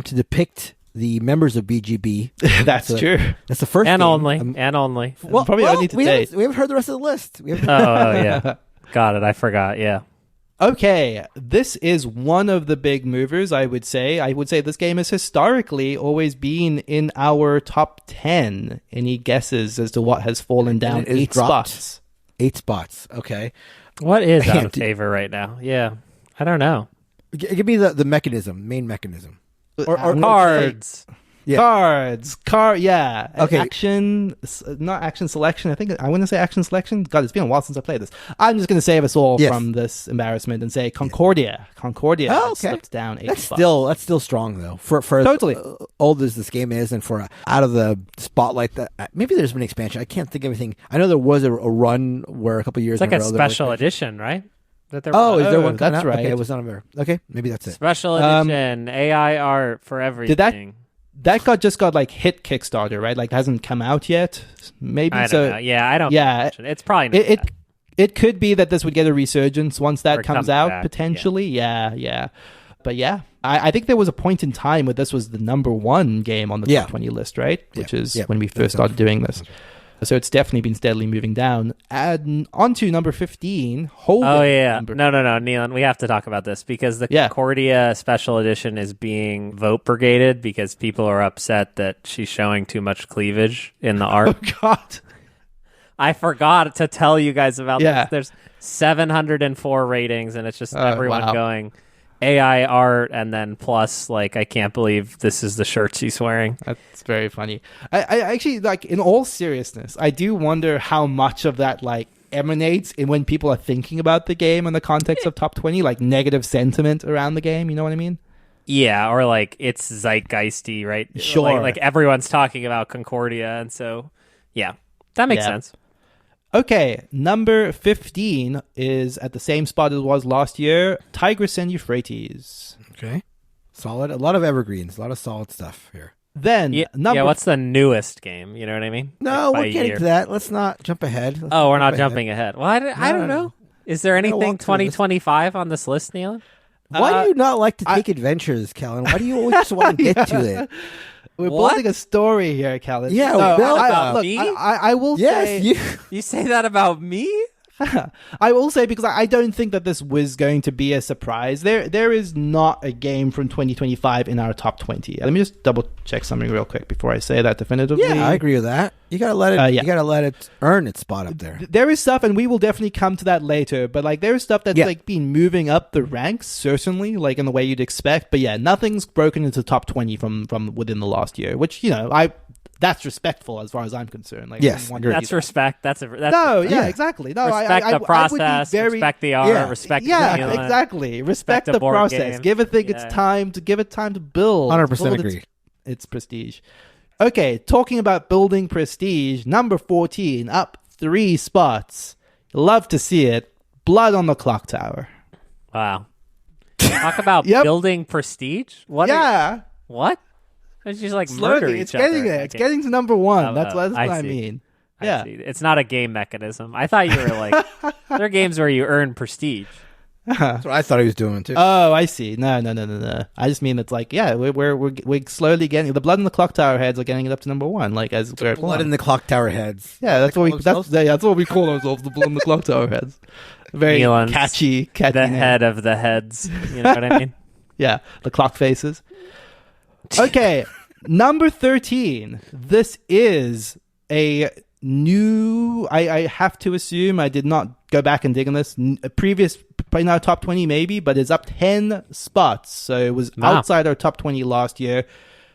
to depict the members of BGB. That's true. That's the first and game. Only. Well, probably only to date. We haven't heard the rest of the list. Oh, yeah. Got it. I forgot. Yeah. Okay, this is one of the big movers, I would say. I would say this game has historically always been in our top 10. Any guesses as to what has fallen down 8 spots? 8 spots, okay. What is out of favor right now? Yeah, I don't know. Give me the main mechanism. Or cards. Yeah. Okay. Not action selection. I want to say action selection. God, it's been a while since I played this. I'm just going to save us all from this embarrassment and say Concordia. Concordia slipped down 8 spots. That's still strong though. For totally as old as this game is, and for out of the spotlight that maybe there's been expansion. I can't think of anything. I know there was a run where a couple years. It's like a special edition, right? Is there one? That's right. Okay, it was not aware. Okay, maybe that's it. Special edition, AI art for everything. That just got like hit Kickstarter, right? Like hasn't come out yet. Maybe I don't know. Yeah, I don't. Yeah, it's probably not it could be that this would get a resurgence once that comes out back, potentially. Yeah. But yeah, I think there was a point in time where this was the number 1 game on the top 20 list, right? Which is when we first started doing this. So it's definitely been steadily moving down. And on to number 15. No, Nealon, we have to talk about this because the Concordia Special Edition is being vote brigaded because people are upset that she's showing too much cleavage in the art. Oh, God. I forgot to tell you guys about this. There's 704 ratings, and it's just everyone going AI art, and then plus, like, I can't believe this is the shirt she's wearing. That's very funny. I actually, like, in all seriousness, I do wonder how much of that, like, emanates in when people are thinking about the game in the context of top 20, like, negative sentiment around the game, you know what I mean? Yeah, or, like, it's zeitgeisty, right? Sure. Like everyone's talking about Concordia, and so, yeah, that makes sense. Okay, number 15 is at the same spot as it was last year, Tigris and Euphrates. Okay. Solid. A lot of evergreens, a lot of solid stuff here. Then, what's the newest game? You know what I mean? No, we're getting to that. Let's not jump ahead. We're not jumping ahead. Well, I don't know. Is there anything 2025 on this list, Neil? Why do you not like to take adventures, Kellen? Why do you always just want to get to it? We're building a story here, Callan. Yeah, I will say... You say that about me? I will say, because I don't think that this was going to be a surprise. There is not a game from 2025 in our top 20. Let me just double check something real quick before I say that definitively. Yeah, I agree with that. You gotta let it. You gotta let it earn its spot up there. There is stuff, and we will definitely come to that later. But like, there is stuff that's like been moving up the ranks, certainly, like in the way you'd expect. But yeah, nothing's broken into top 20 from within the last year, which that's respectful as far as I'm concerned. Like, yes, that's respect. That's exactly. No, respect the process. Respect the art. Respect. Yeah, exactly. Respect the process. Game. Give a thing its time to give it time to build. 100% agree. It's prestige. Okay, talking about building prestige, number 14, up 3 spots. Love to see it. Blood on the Clocktower. Wow. Talk about building prestige. What? Yeah. What? It's just like slowly, murder it's getting there. It's getting to number 1. That's what I mean. I see. It's not a game mechanism. I thought you were like, there are games where you earn prestige. That's what I thought he was doing too. Oh, I see. No. I just mean it's like, we're slowly getting the blood in the Clocktower heads are getting it up to number 1. Like as we're blood in the Clocktower heads. Yeah, that's what we call ourselves, the blood in the Clocktower heads. Very Elon's catchy the name. Head of the heads. You know what I mean? Yeah, the clock faces. Okay, number 13. This is a new. I have to assume, I did not go back and dig on this. A previous, in our top 20 maybe, but it's up 10 spots. So it was outside our top 20 last year,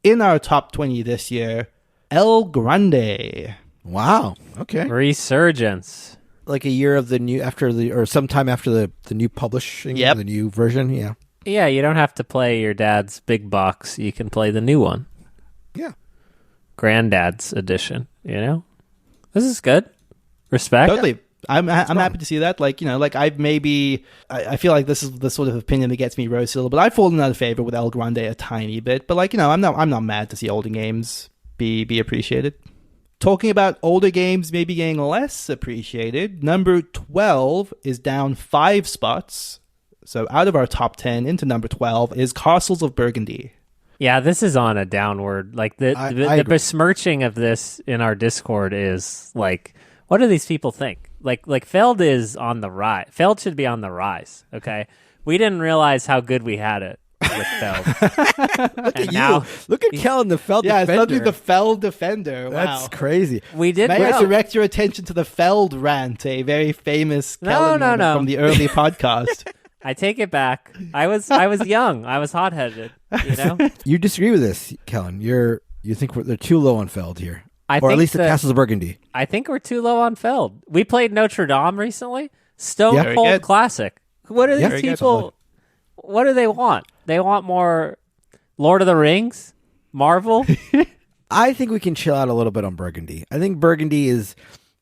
in our top 20 this year. El Grande. Wow. Okay. Resurgence. Like a year of the new, or sometime after the new publishing, the new version. Yeah. Yeah, you don't have to play your dad's big box. You can play the new one. Yeah. Granddad's edition, you know? This is good. Respect. Totally. I'm happy to see that. Like, like I feel like this is the sort of opinion that gets me roasted a little bit. I've fallen out of favor with El Grande a tiny bit, but like, I'm not mad to see older games be appreciated. Talking about older games maybe getting less appreciated, number 12 is down 5 spots. So out of our top 10 into number 12 is Castles of Burgundy. Yeah, this is on a downward. Like the besmirching of this in our Discord is like, what do these people think? Like Feld is on the rise. Feld should be on the rise. Okay, we didn't realize how good we had it with Feld. Look at you! Look at Kellen, the Feld defender. Yeah, suddenly the Feld defender. Wow. That's crazy. We did. May I direct your attention to the Feld rant, a very famous Kellen moment from the early podcast. I take it back. I was young. I was hot-headed. You disagree with this, Kellen. You think they're too low on Feld here. Or at least the Castles of Burgundy. I think we're too low on Feld. We played Notre Dame recently. Stone Cold classic. What are these people? What do they want? They want more Lord of the Rings? Marvel? I think we can chill out a little bit on Burgundy. I think Burgundy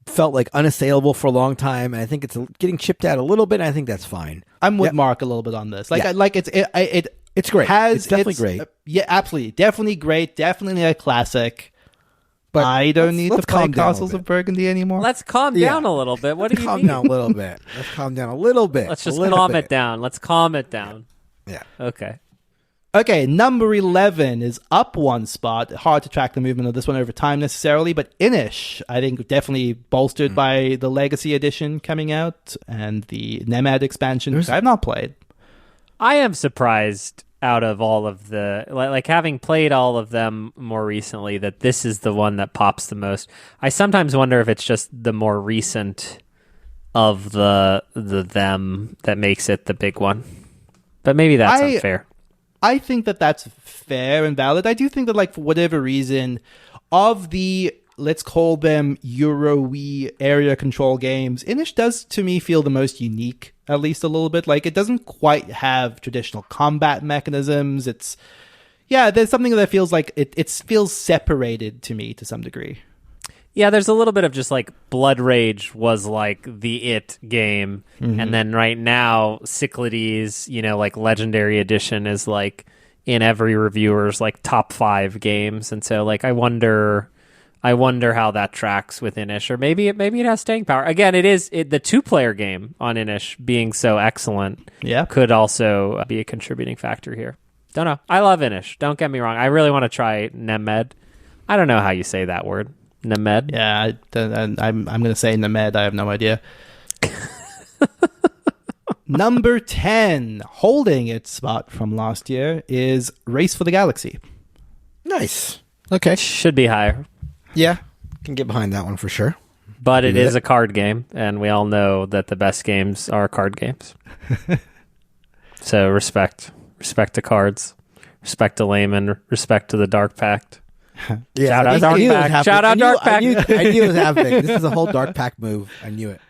felt like unassailable for a long time, and I think it's getting chipped out a little bit, and I think that's fine. I'm with Mark a little bit on this. It's great. It's definitely great. Yeah, absolutely. Definitely great. Definitely a classic. But I don't need to play Castles of Burgundy anymore. Let's calm down a little bit. What do you mean? Calm down a little bit. Let's calm down a little bit. Let's just calm it down. Let's calm it down. Yeah. Okay, number 11 is up 1 spot. Hard to track the movement of this one over time necessarily, but Inish, I think definitely bolstered by the Legacy Edition coming out and the Nemad expansion, which I have not played. I am surprised out of all of the, like having played all of them more recently, that this is the one that pops the most. I sometimes wonder if it's just the more recent of the them that makes it the big one. But maybe that's unfair. I think that's fair and valid. I do think that, like, for whatever reason, of the, let's call them Euro-y area control games, Inish does, to me, feel the most unique, at least a little bit. Like, it doesn't quite have traditional combat mechanisms. There's something that feels like it feels separated to me to some degree. Yeah, there's a little bit of just like Blood Rage was like the it game. Mm-hmm. And then right now, Cyclades, like Legendary Edition is like in every reviewer's like top 5 games. And so like, I wonder how that tracks with Inish, or maybe it has staying power. Again, the 2-player game on Inish being so excellent could also be a contributing factor here. Don't know. I love Inish. Don't get me wrong. I really want to try Nemed. I don't know how you say that word. Nemed? Yeah, I'm going to say Nemed. I have no idea. Number 10, holding its spot from last year, is Race for the Galaxy. Nice. Okay. Should be higher. Yeah, can get behind that one for sure. But it is a card game, and we all know that the best games are card games. So respect to cards, respect to Layman, respect to the Dark Pact. Shout out Dark Pact. Shout out Dark Pact. I knew it was happening. This is a whole Dark Pact move. I knew it.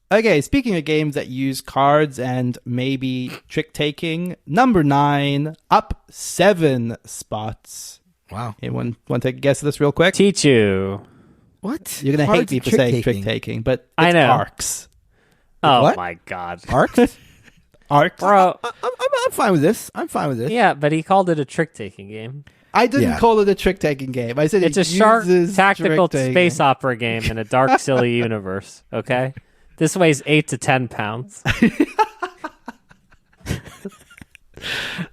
Okay, speaking of games that use cards and maybe trick-taking, number 9, up 7 spots. Wow. Anyone want to take a guess at this real quick? Teach you. What? You're going to hate me for saying trick-taking, but it's I know. Arcs. Oh, what? My God. Arcs? Arcs? Bro. I'm fine with this. Yeah, but he called it a trick-taking game. I didn't call it a trick-taking game. I said it's a shark tactical space opera game in a dark, silly universe, okay? This weighs 8 to 10 pounds.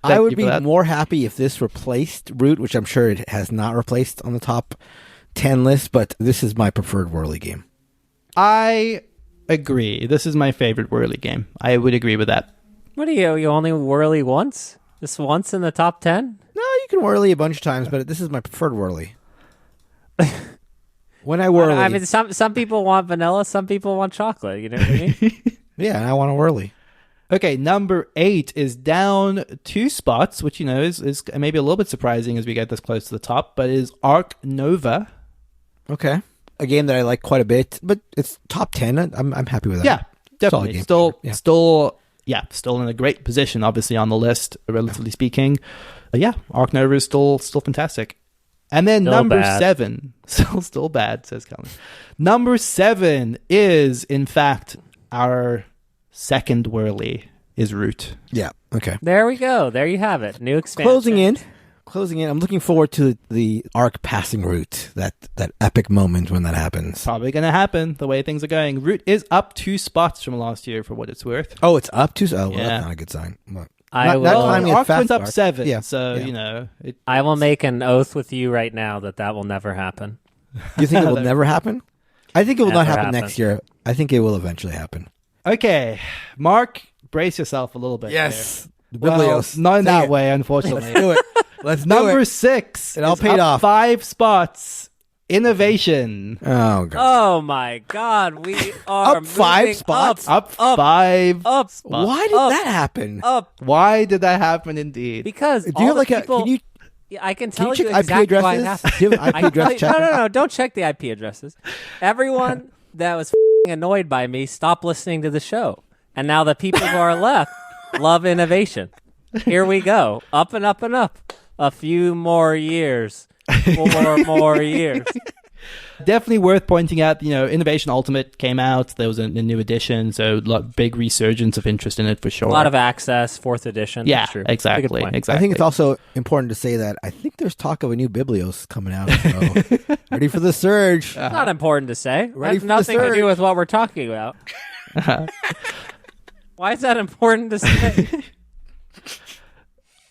I would be more happy if this replaced Root, which I'm sure it has not replaced on the top 10 list, but this is my preferred Whirly game. I agree. This is my favorite Whirly game. I would agree with that. What are you only Whirly once? Just once in the top 10? No, you can Whirly a bunch of times, but this is my preferred Whirly. When I Whirly... I mean, some people want vanilla, some people want chocolate, you know what I mean? Yeah, and I want a Whirly. Okay, number 8 is down 2 spots, which, is maybe a little bit surprising as we get this close to the top, but is Arc Nova. Okay. A game that I like quite a bit, but it's top 10. I'm happy with that. Yeah, definitely. Still in a great position, obviously, on the list, relatively speaking. But yeah, Arc Nova is still fantastic. And then Still number bad. 7, still bad, says Colin. Number 7 is, in fact, our second whirly is Root. Yeah. Okay. There we go. There you have it. New expansion. Closing in. I'm looking forward to the arc passing Root. That epic moment when that happens. Probably going to happen the way things are going. Root is up 2 spots from last year for what it's worth. Oh, it's up to. Oh, well, Yeah. that's not a good sign. Well, I not will. climbing Arc as fast went up arc. 7, Yeah. so, Yeah. I will make an oath with you right now that will never happen. You think it will never happen? I think it will not Never happen next year. I think it will eventually happen. Okay, Mark, brace yourself a little bit. Yes. Here. Well, Biblios. not in Say that it. way, unfortunately. Let's do it. Let's do Number it. 6. It all is paid up off. 5 spots. Innovation. Oh, God. Oh my God, we are Up 5 moving spots? Up 5 up, spots. Why did that happen? up. Why did that happen indeed? Because Do all you have the like people, can you I can can tell you check IP exactly why it addresses? happened. Do you have an I IP can address tell you- check? no, don't check the IP addresses. Everyone that was annoyed by me stopped listening to the show, and now the people who are left love innovation. Here we go, up and up and up. A few more years, 4 more years. Definitely worth pointing out, Innovation Ultimate came out. There was a new edition, so big resurgence of interest in it for sure. A lot of access, 4th edition. yeah, That's true. That's a good exactly, point. exactly. I think it's also important to say that I think there's talk of a new Biblios coming out. So ready for the surge. It's not important to say. Ready It has for the nothing to surge. do with what we're talking about. Why is that important to say?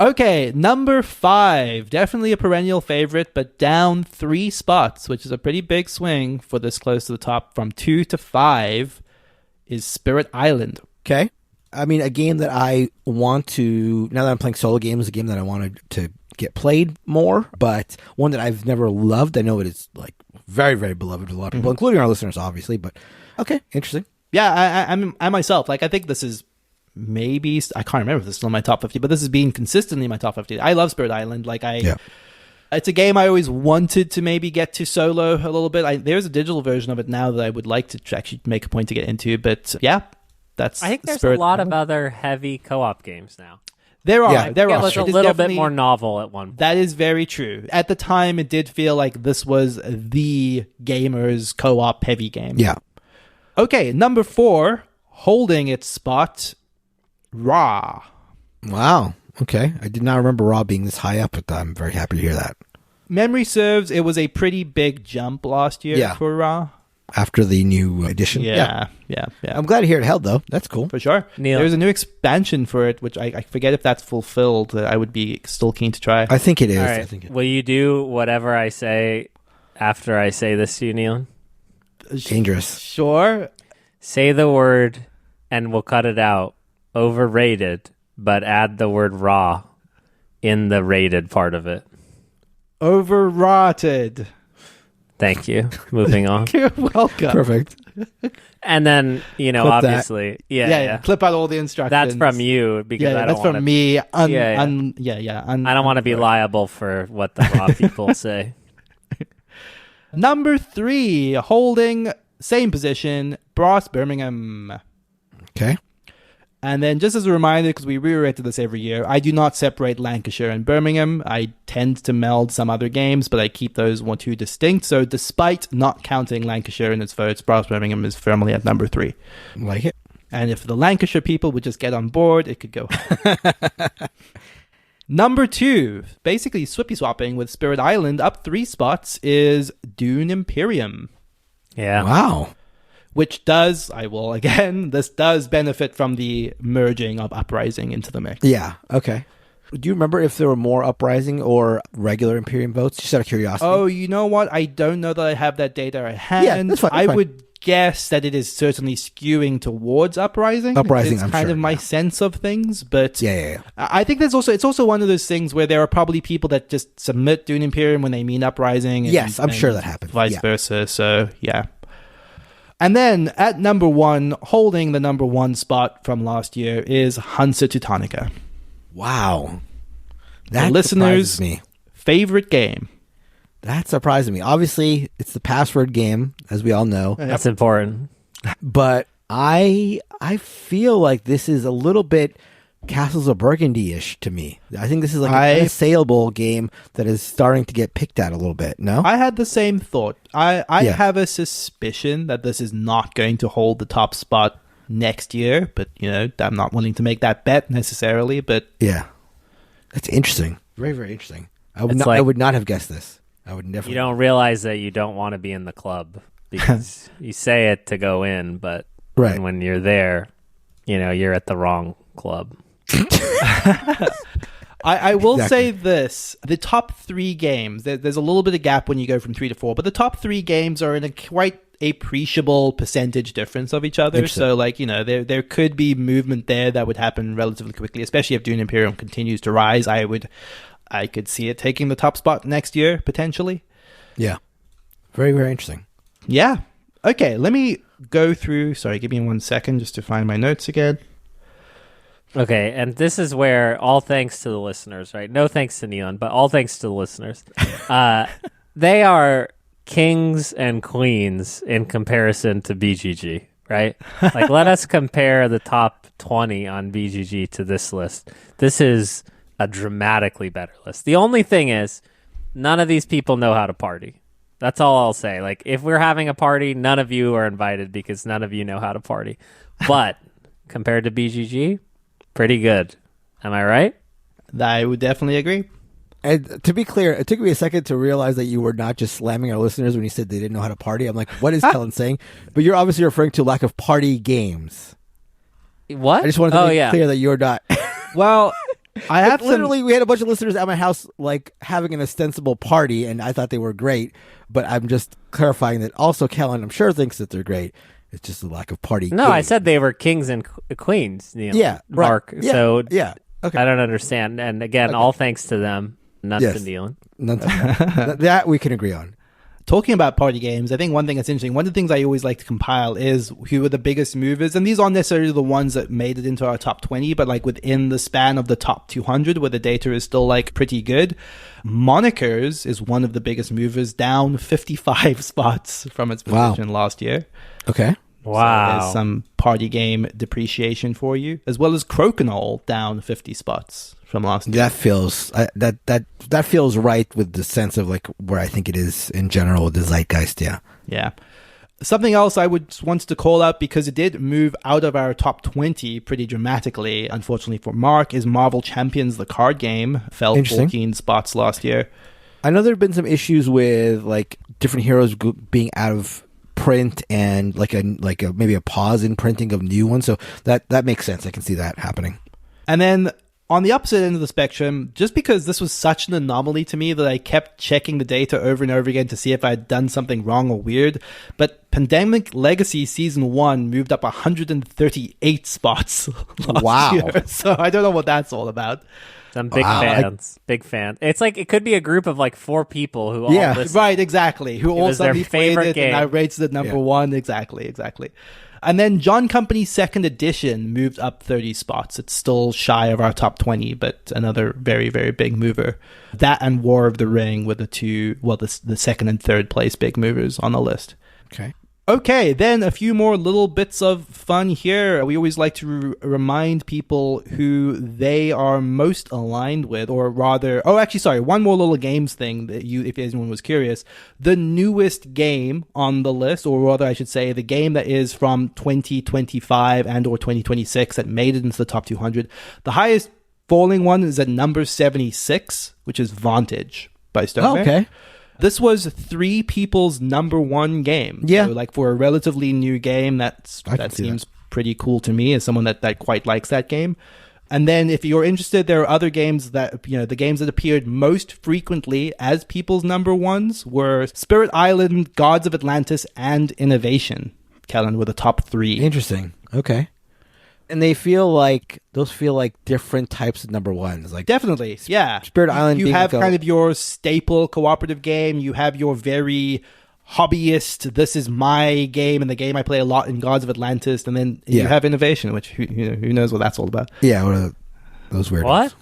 Okay, number 5, definitely a perennial favorite, but down 3 spots, which is a pretty big swing for this close to the top. From 2 to 5 is Spirit Island. Okay. I mean, a game that I want to, now that I'm playing solo games, a game that I wanted to get played more, but one that I've never loved. I know it is like very, very beloved to a lot of people, including our listeners, obviously, but okay, interesting. Yeah, I myself, I think this is maybe, I can't remember if this is still in my top 50, but this has been consistently in my top 50. I love Spirit Island. It's a game I always wanted to maybe get to solo a little bit. There's a digital version of it now that I would like to actually make a point to get into, but yeah, that's I think there's Spirit a lot Island. of other heavy co-op games now. There are. Yeah, there It are. was a It is little bit definitely- more novel at one point. That is very true. At the time, it did feel like this was the gamers co-op heavy game. Yeah. Okay, number 4, holding its spot, Ra. Wow. Okay. I did not remember Raw being this high up, but I'm very happy to hear that. Memory serves, it was a pretty big jump last year Yeah. for Ra. After the new edition. Yeah. I'm glad to hear it held, though. That's cool. For sure. Neil. There's a new expansion for it, which I forget if that's fulfilled. I would be still keen to try. I think it is. All I right. think it Will you do whatever I say after I say this to you, Neil? dangerous. Sure. Say the word and we'll cut it out. Overrated, but add the word raw in the rated part of it. Overrotted. Thank you. Moving on. You're welcome. Perfect. And then, Clip that. obviously, yeah. Clip out all the instructions. That's from you because I don't that's want from to. me. Yeah. I don't want to be liable for what the raw people say. Number 3, holding same position, Brass Birmingham. Okay. And then just as a reminder, because we reiterated this every year, I do not separate Lancashire and Birmingham. I tend to meld some other games, but I keep those 2 distinct. So despite not counting Lancashire in its votes, Brass Birmingham is firmly at number 3. Like it. And if the Lancashire people would just get on board, it could go higher. Number 2, basically swippy swapping with Spirit Island, up 3 spots, is Dune Imperium. Yeah. Wow. Which does, this does benefit from the merging of Uprising into the mix. Yeah. Okay. Do you remember if there were more Uprising or regular Imperium votes? Just out of curiosity. Oh, you know what? I don't know that I have that data at hand. Yeah, that's fine, that's I fine. would guess that it is certainly skewing towards Uprising. Uprising, It's I'm kind sure, of my yeah. sense of things, but Yeah. I think it's also one of those things where there are probably people that just submit Dune Imperium when they mean Uprising. Yes, I'm sure and that happens. Vice Yeah. versa. So, yeah. And then at number 1, holding the number 1 spot from last year, is Hansa Teutonica. Wow. That listeners- surprises me. Favorite game. That surprises me. Obviously, it's the password game, as we all know. That's important. But I feel like this is a little bit Castles of Burgundy-ish to me. I think this is like an unsaleable game that is starting to get picked at a little bit, no? I had the same thought. I have a suspicion that this is not going to hold the top spot next year, but, I'm not willing to make that bet necessarily, but... Yeah. That's interesting. Very, very interesting. I would not have guessed this. I would never. You don't realize that you don't want to be in the club because you say it to go in, but when you're there, you're at the wrong club. I will say this. The top 3 games, there's a little bit of gap when you go from 3 to 4, but the top 3 games are in a quite appreciable percentage difference of each other. So, there could be movement there that would happen relatively quickly, especially if Dune Imperium continues to rise. I could see it taking the top spot next year, potentially. Yeah. Very, very interesting. Yeah. Okay, let me go through... Sorry, give me 1 second just to find my notes again. Okay, and this is where all thanks to the listeners, right? No thanks to Neon, but all thanks to the listeners. They are kings and queens in comparison to BGG, right? Like, let us compare the top 20 on BGG to this list. This is a dramatically better list. The only thing is, none of these people know how to party. That's all I'll say. Like, if we're having a party, none of you are invited because none of you know how to party. But compared to BGG, pretty good. Am I right? I would definitely agree. And to be clear, it took me a second to realize that you were not just slamming our listeners when you said they didn't know how to party. I'm like, what is Kellen saying? But you're obviously referring to lack of party games. What? I just wanted to make clear that you're not. Well, I have literally, we had a bunch of listeners at my house, like, having an ostensible party, and I thought they were great. But I'm just clarifying that also Kellen, I'm sure, thinks that they're great. It's just a lack of party. No, I said they were kings and queens. Yeah, Mark. Right. Yeah, so yeah, okay. I don't understand. And again, all thanks to them, none to Nealon. None to them. That we can agree on. Talking about party games, I think one thing that's interesting, one of the things I always like to compile is who are the biggest movers. And these aren't necessarily the ones that made it into our top 20, but like within the span of the top 200 where the data is still like pretty good. Monikers is one of the biggest movers, down 55 spots from its position last year. Okay. Wow. So there's some party game depreciation for you, as well as Crokinole down 50 spots from last year. That feels that feels right with the sense of like where I think it is in general with the zeitgeist. Yeah. Something else I would want to call out, because it did move out of our top 20 pretty dramatically, unfortunately for Mark, is Marvel Champions, the card game. Fell 14 spots last year. I know there have been some issues with like different heroes being out of print and like a maybe a pause in printing of new ones. So that makes sense. I can see that happening. And then on the opposite end of the spectrum, just because this was such an anomaly to me that I kept checking the data over and over again to see if I had done something wrong or weird, but Pandemic Legacy Season 1 moved up 138 spots last year. So I don't know what that's all about. Some big fans. Big fan. It's like it could be a group of like 4 people who all listen. Right, exactly. Who all suddenly played it game. And I rates it number 1. Exactly. And then John Company's second edition moved up 30 spots. It's still shy of our top 20, but another very, very big mover. That and War of the Ring were the two, the second and third place big movers on the list. Okay, then a few more little bits of fun here. We always like to remind people who they are most aligned with, or rather, one more little games thing that if anyone was curious. The newest game on the list, or rather I should say the game that is from 2025 and or 2026 that made it into the top 200. The highest falling one is at number 76, which is Vantage by Stoneware. Okay. This was 3 people's number 1 game. Yeah. So, like, for a relatively new game, that seems pretty cool to me as someone that quite likes that game. And then if you're interested, there are other games that, the games that appeared most frequently as people's number 1s were Spirit Island, Gods of Atlantis, and Innovation. Kellen, were the top 3. Interesting. Okay. And those feel like different types of number 1s. Like definitely, yeah. Spirit Island. You have kind of your staple cooperative game. You have your very hobbyist. This is my game, and the game I play a lot in Gods of Atlantis. And then you have Innovation, which who knows what that's all about. Yeah, what are those weird. What?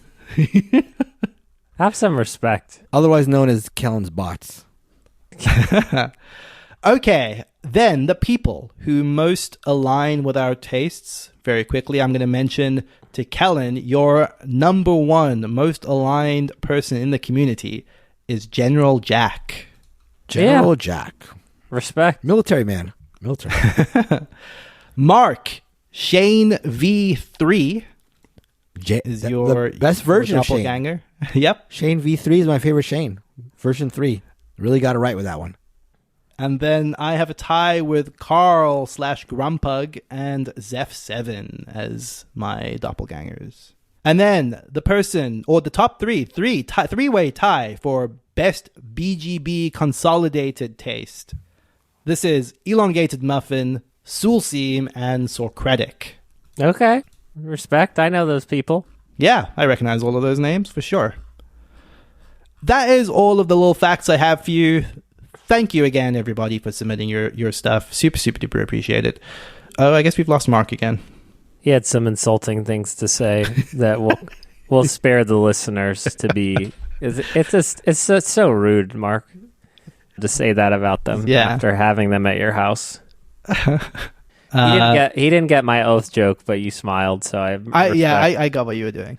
Have some respect. Otherwise known as Kellen's bots. Okay, then the people who most align with our tastes very quickly, I'm going to mention to Kellen, your number one most aligned person in the community is General Jack. General Jack. Respect. Military man. Military. Mark, Shane V3 is your the best version of Shane. Doppelganger. Yep. Shane V3 is my favorite Shane. Version 3. Really got it right with that one. And then I have a tie with Carl / Grumpug and Zeph7 as my doppelgangers. And then the person, or the top three-way tie for best BGB consolidated taste. This is Elongated Muffin, Sulseem, and Sorcretic. Okay. Respect. I know those people. Yeah, I recognize all of those names for sure. That is all of the little facts I have for you. Thank you again, everybody, for submitting your stuff. Super, super duper appreciate it. Oh, I guess we've lost Mark again. He had some insulting things to say that we'll spare the listeners to be. It's so rude, Mark, to say that about them after having them at your house. He didn't get my oath joke, but you smiled, so I got what you were doing.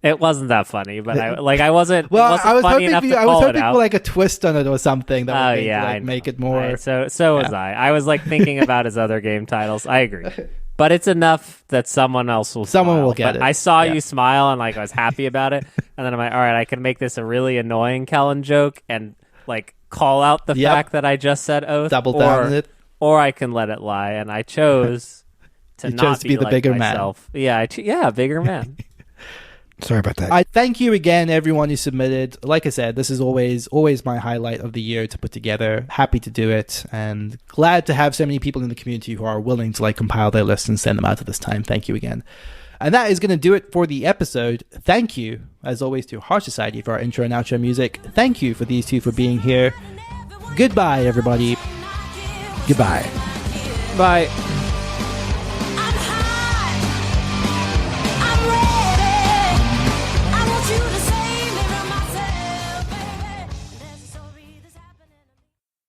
It wasn't that funny, but I wasn't. Well, I was hoping for like a twist on it or something that would make it more. Right, so was I. I was like thinking about his other game titles. I agree, but it's enough that someone else will. Someone will get it. I saw you smile and like I was happy about it, and then I'm like, all right, I can make this a really annoying Kellen joke and like call out the fact that I just said oath. Double down on it. Or I can let it lie, and I chose to not be the like bigger myself. man. Yeah, bigger man. Sorry about that. I thank you again, everyone who submitted. Like I said, this is always my highlight of the year to put together. Happy to do it, and glad to have so many people in the community who are willing to like compile their lists and send them out at this time. Thank you again. And that is going to do it for the episode. Thank you, as always, to Heart Society for our intro and outro music. Thank you for these two for being here. Goodbye, everybody. Goodbye. Bye.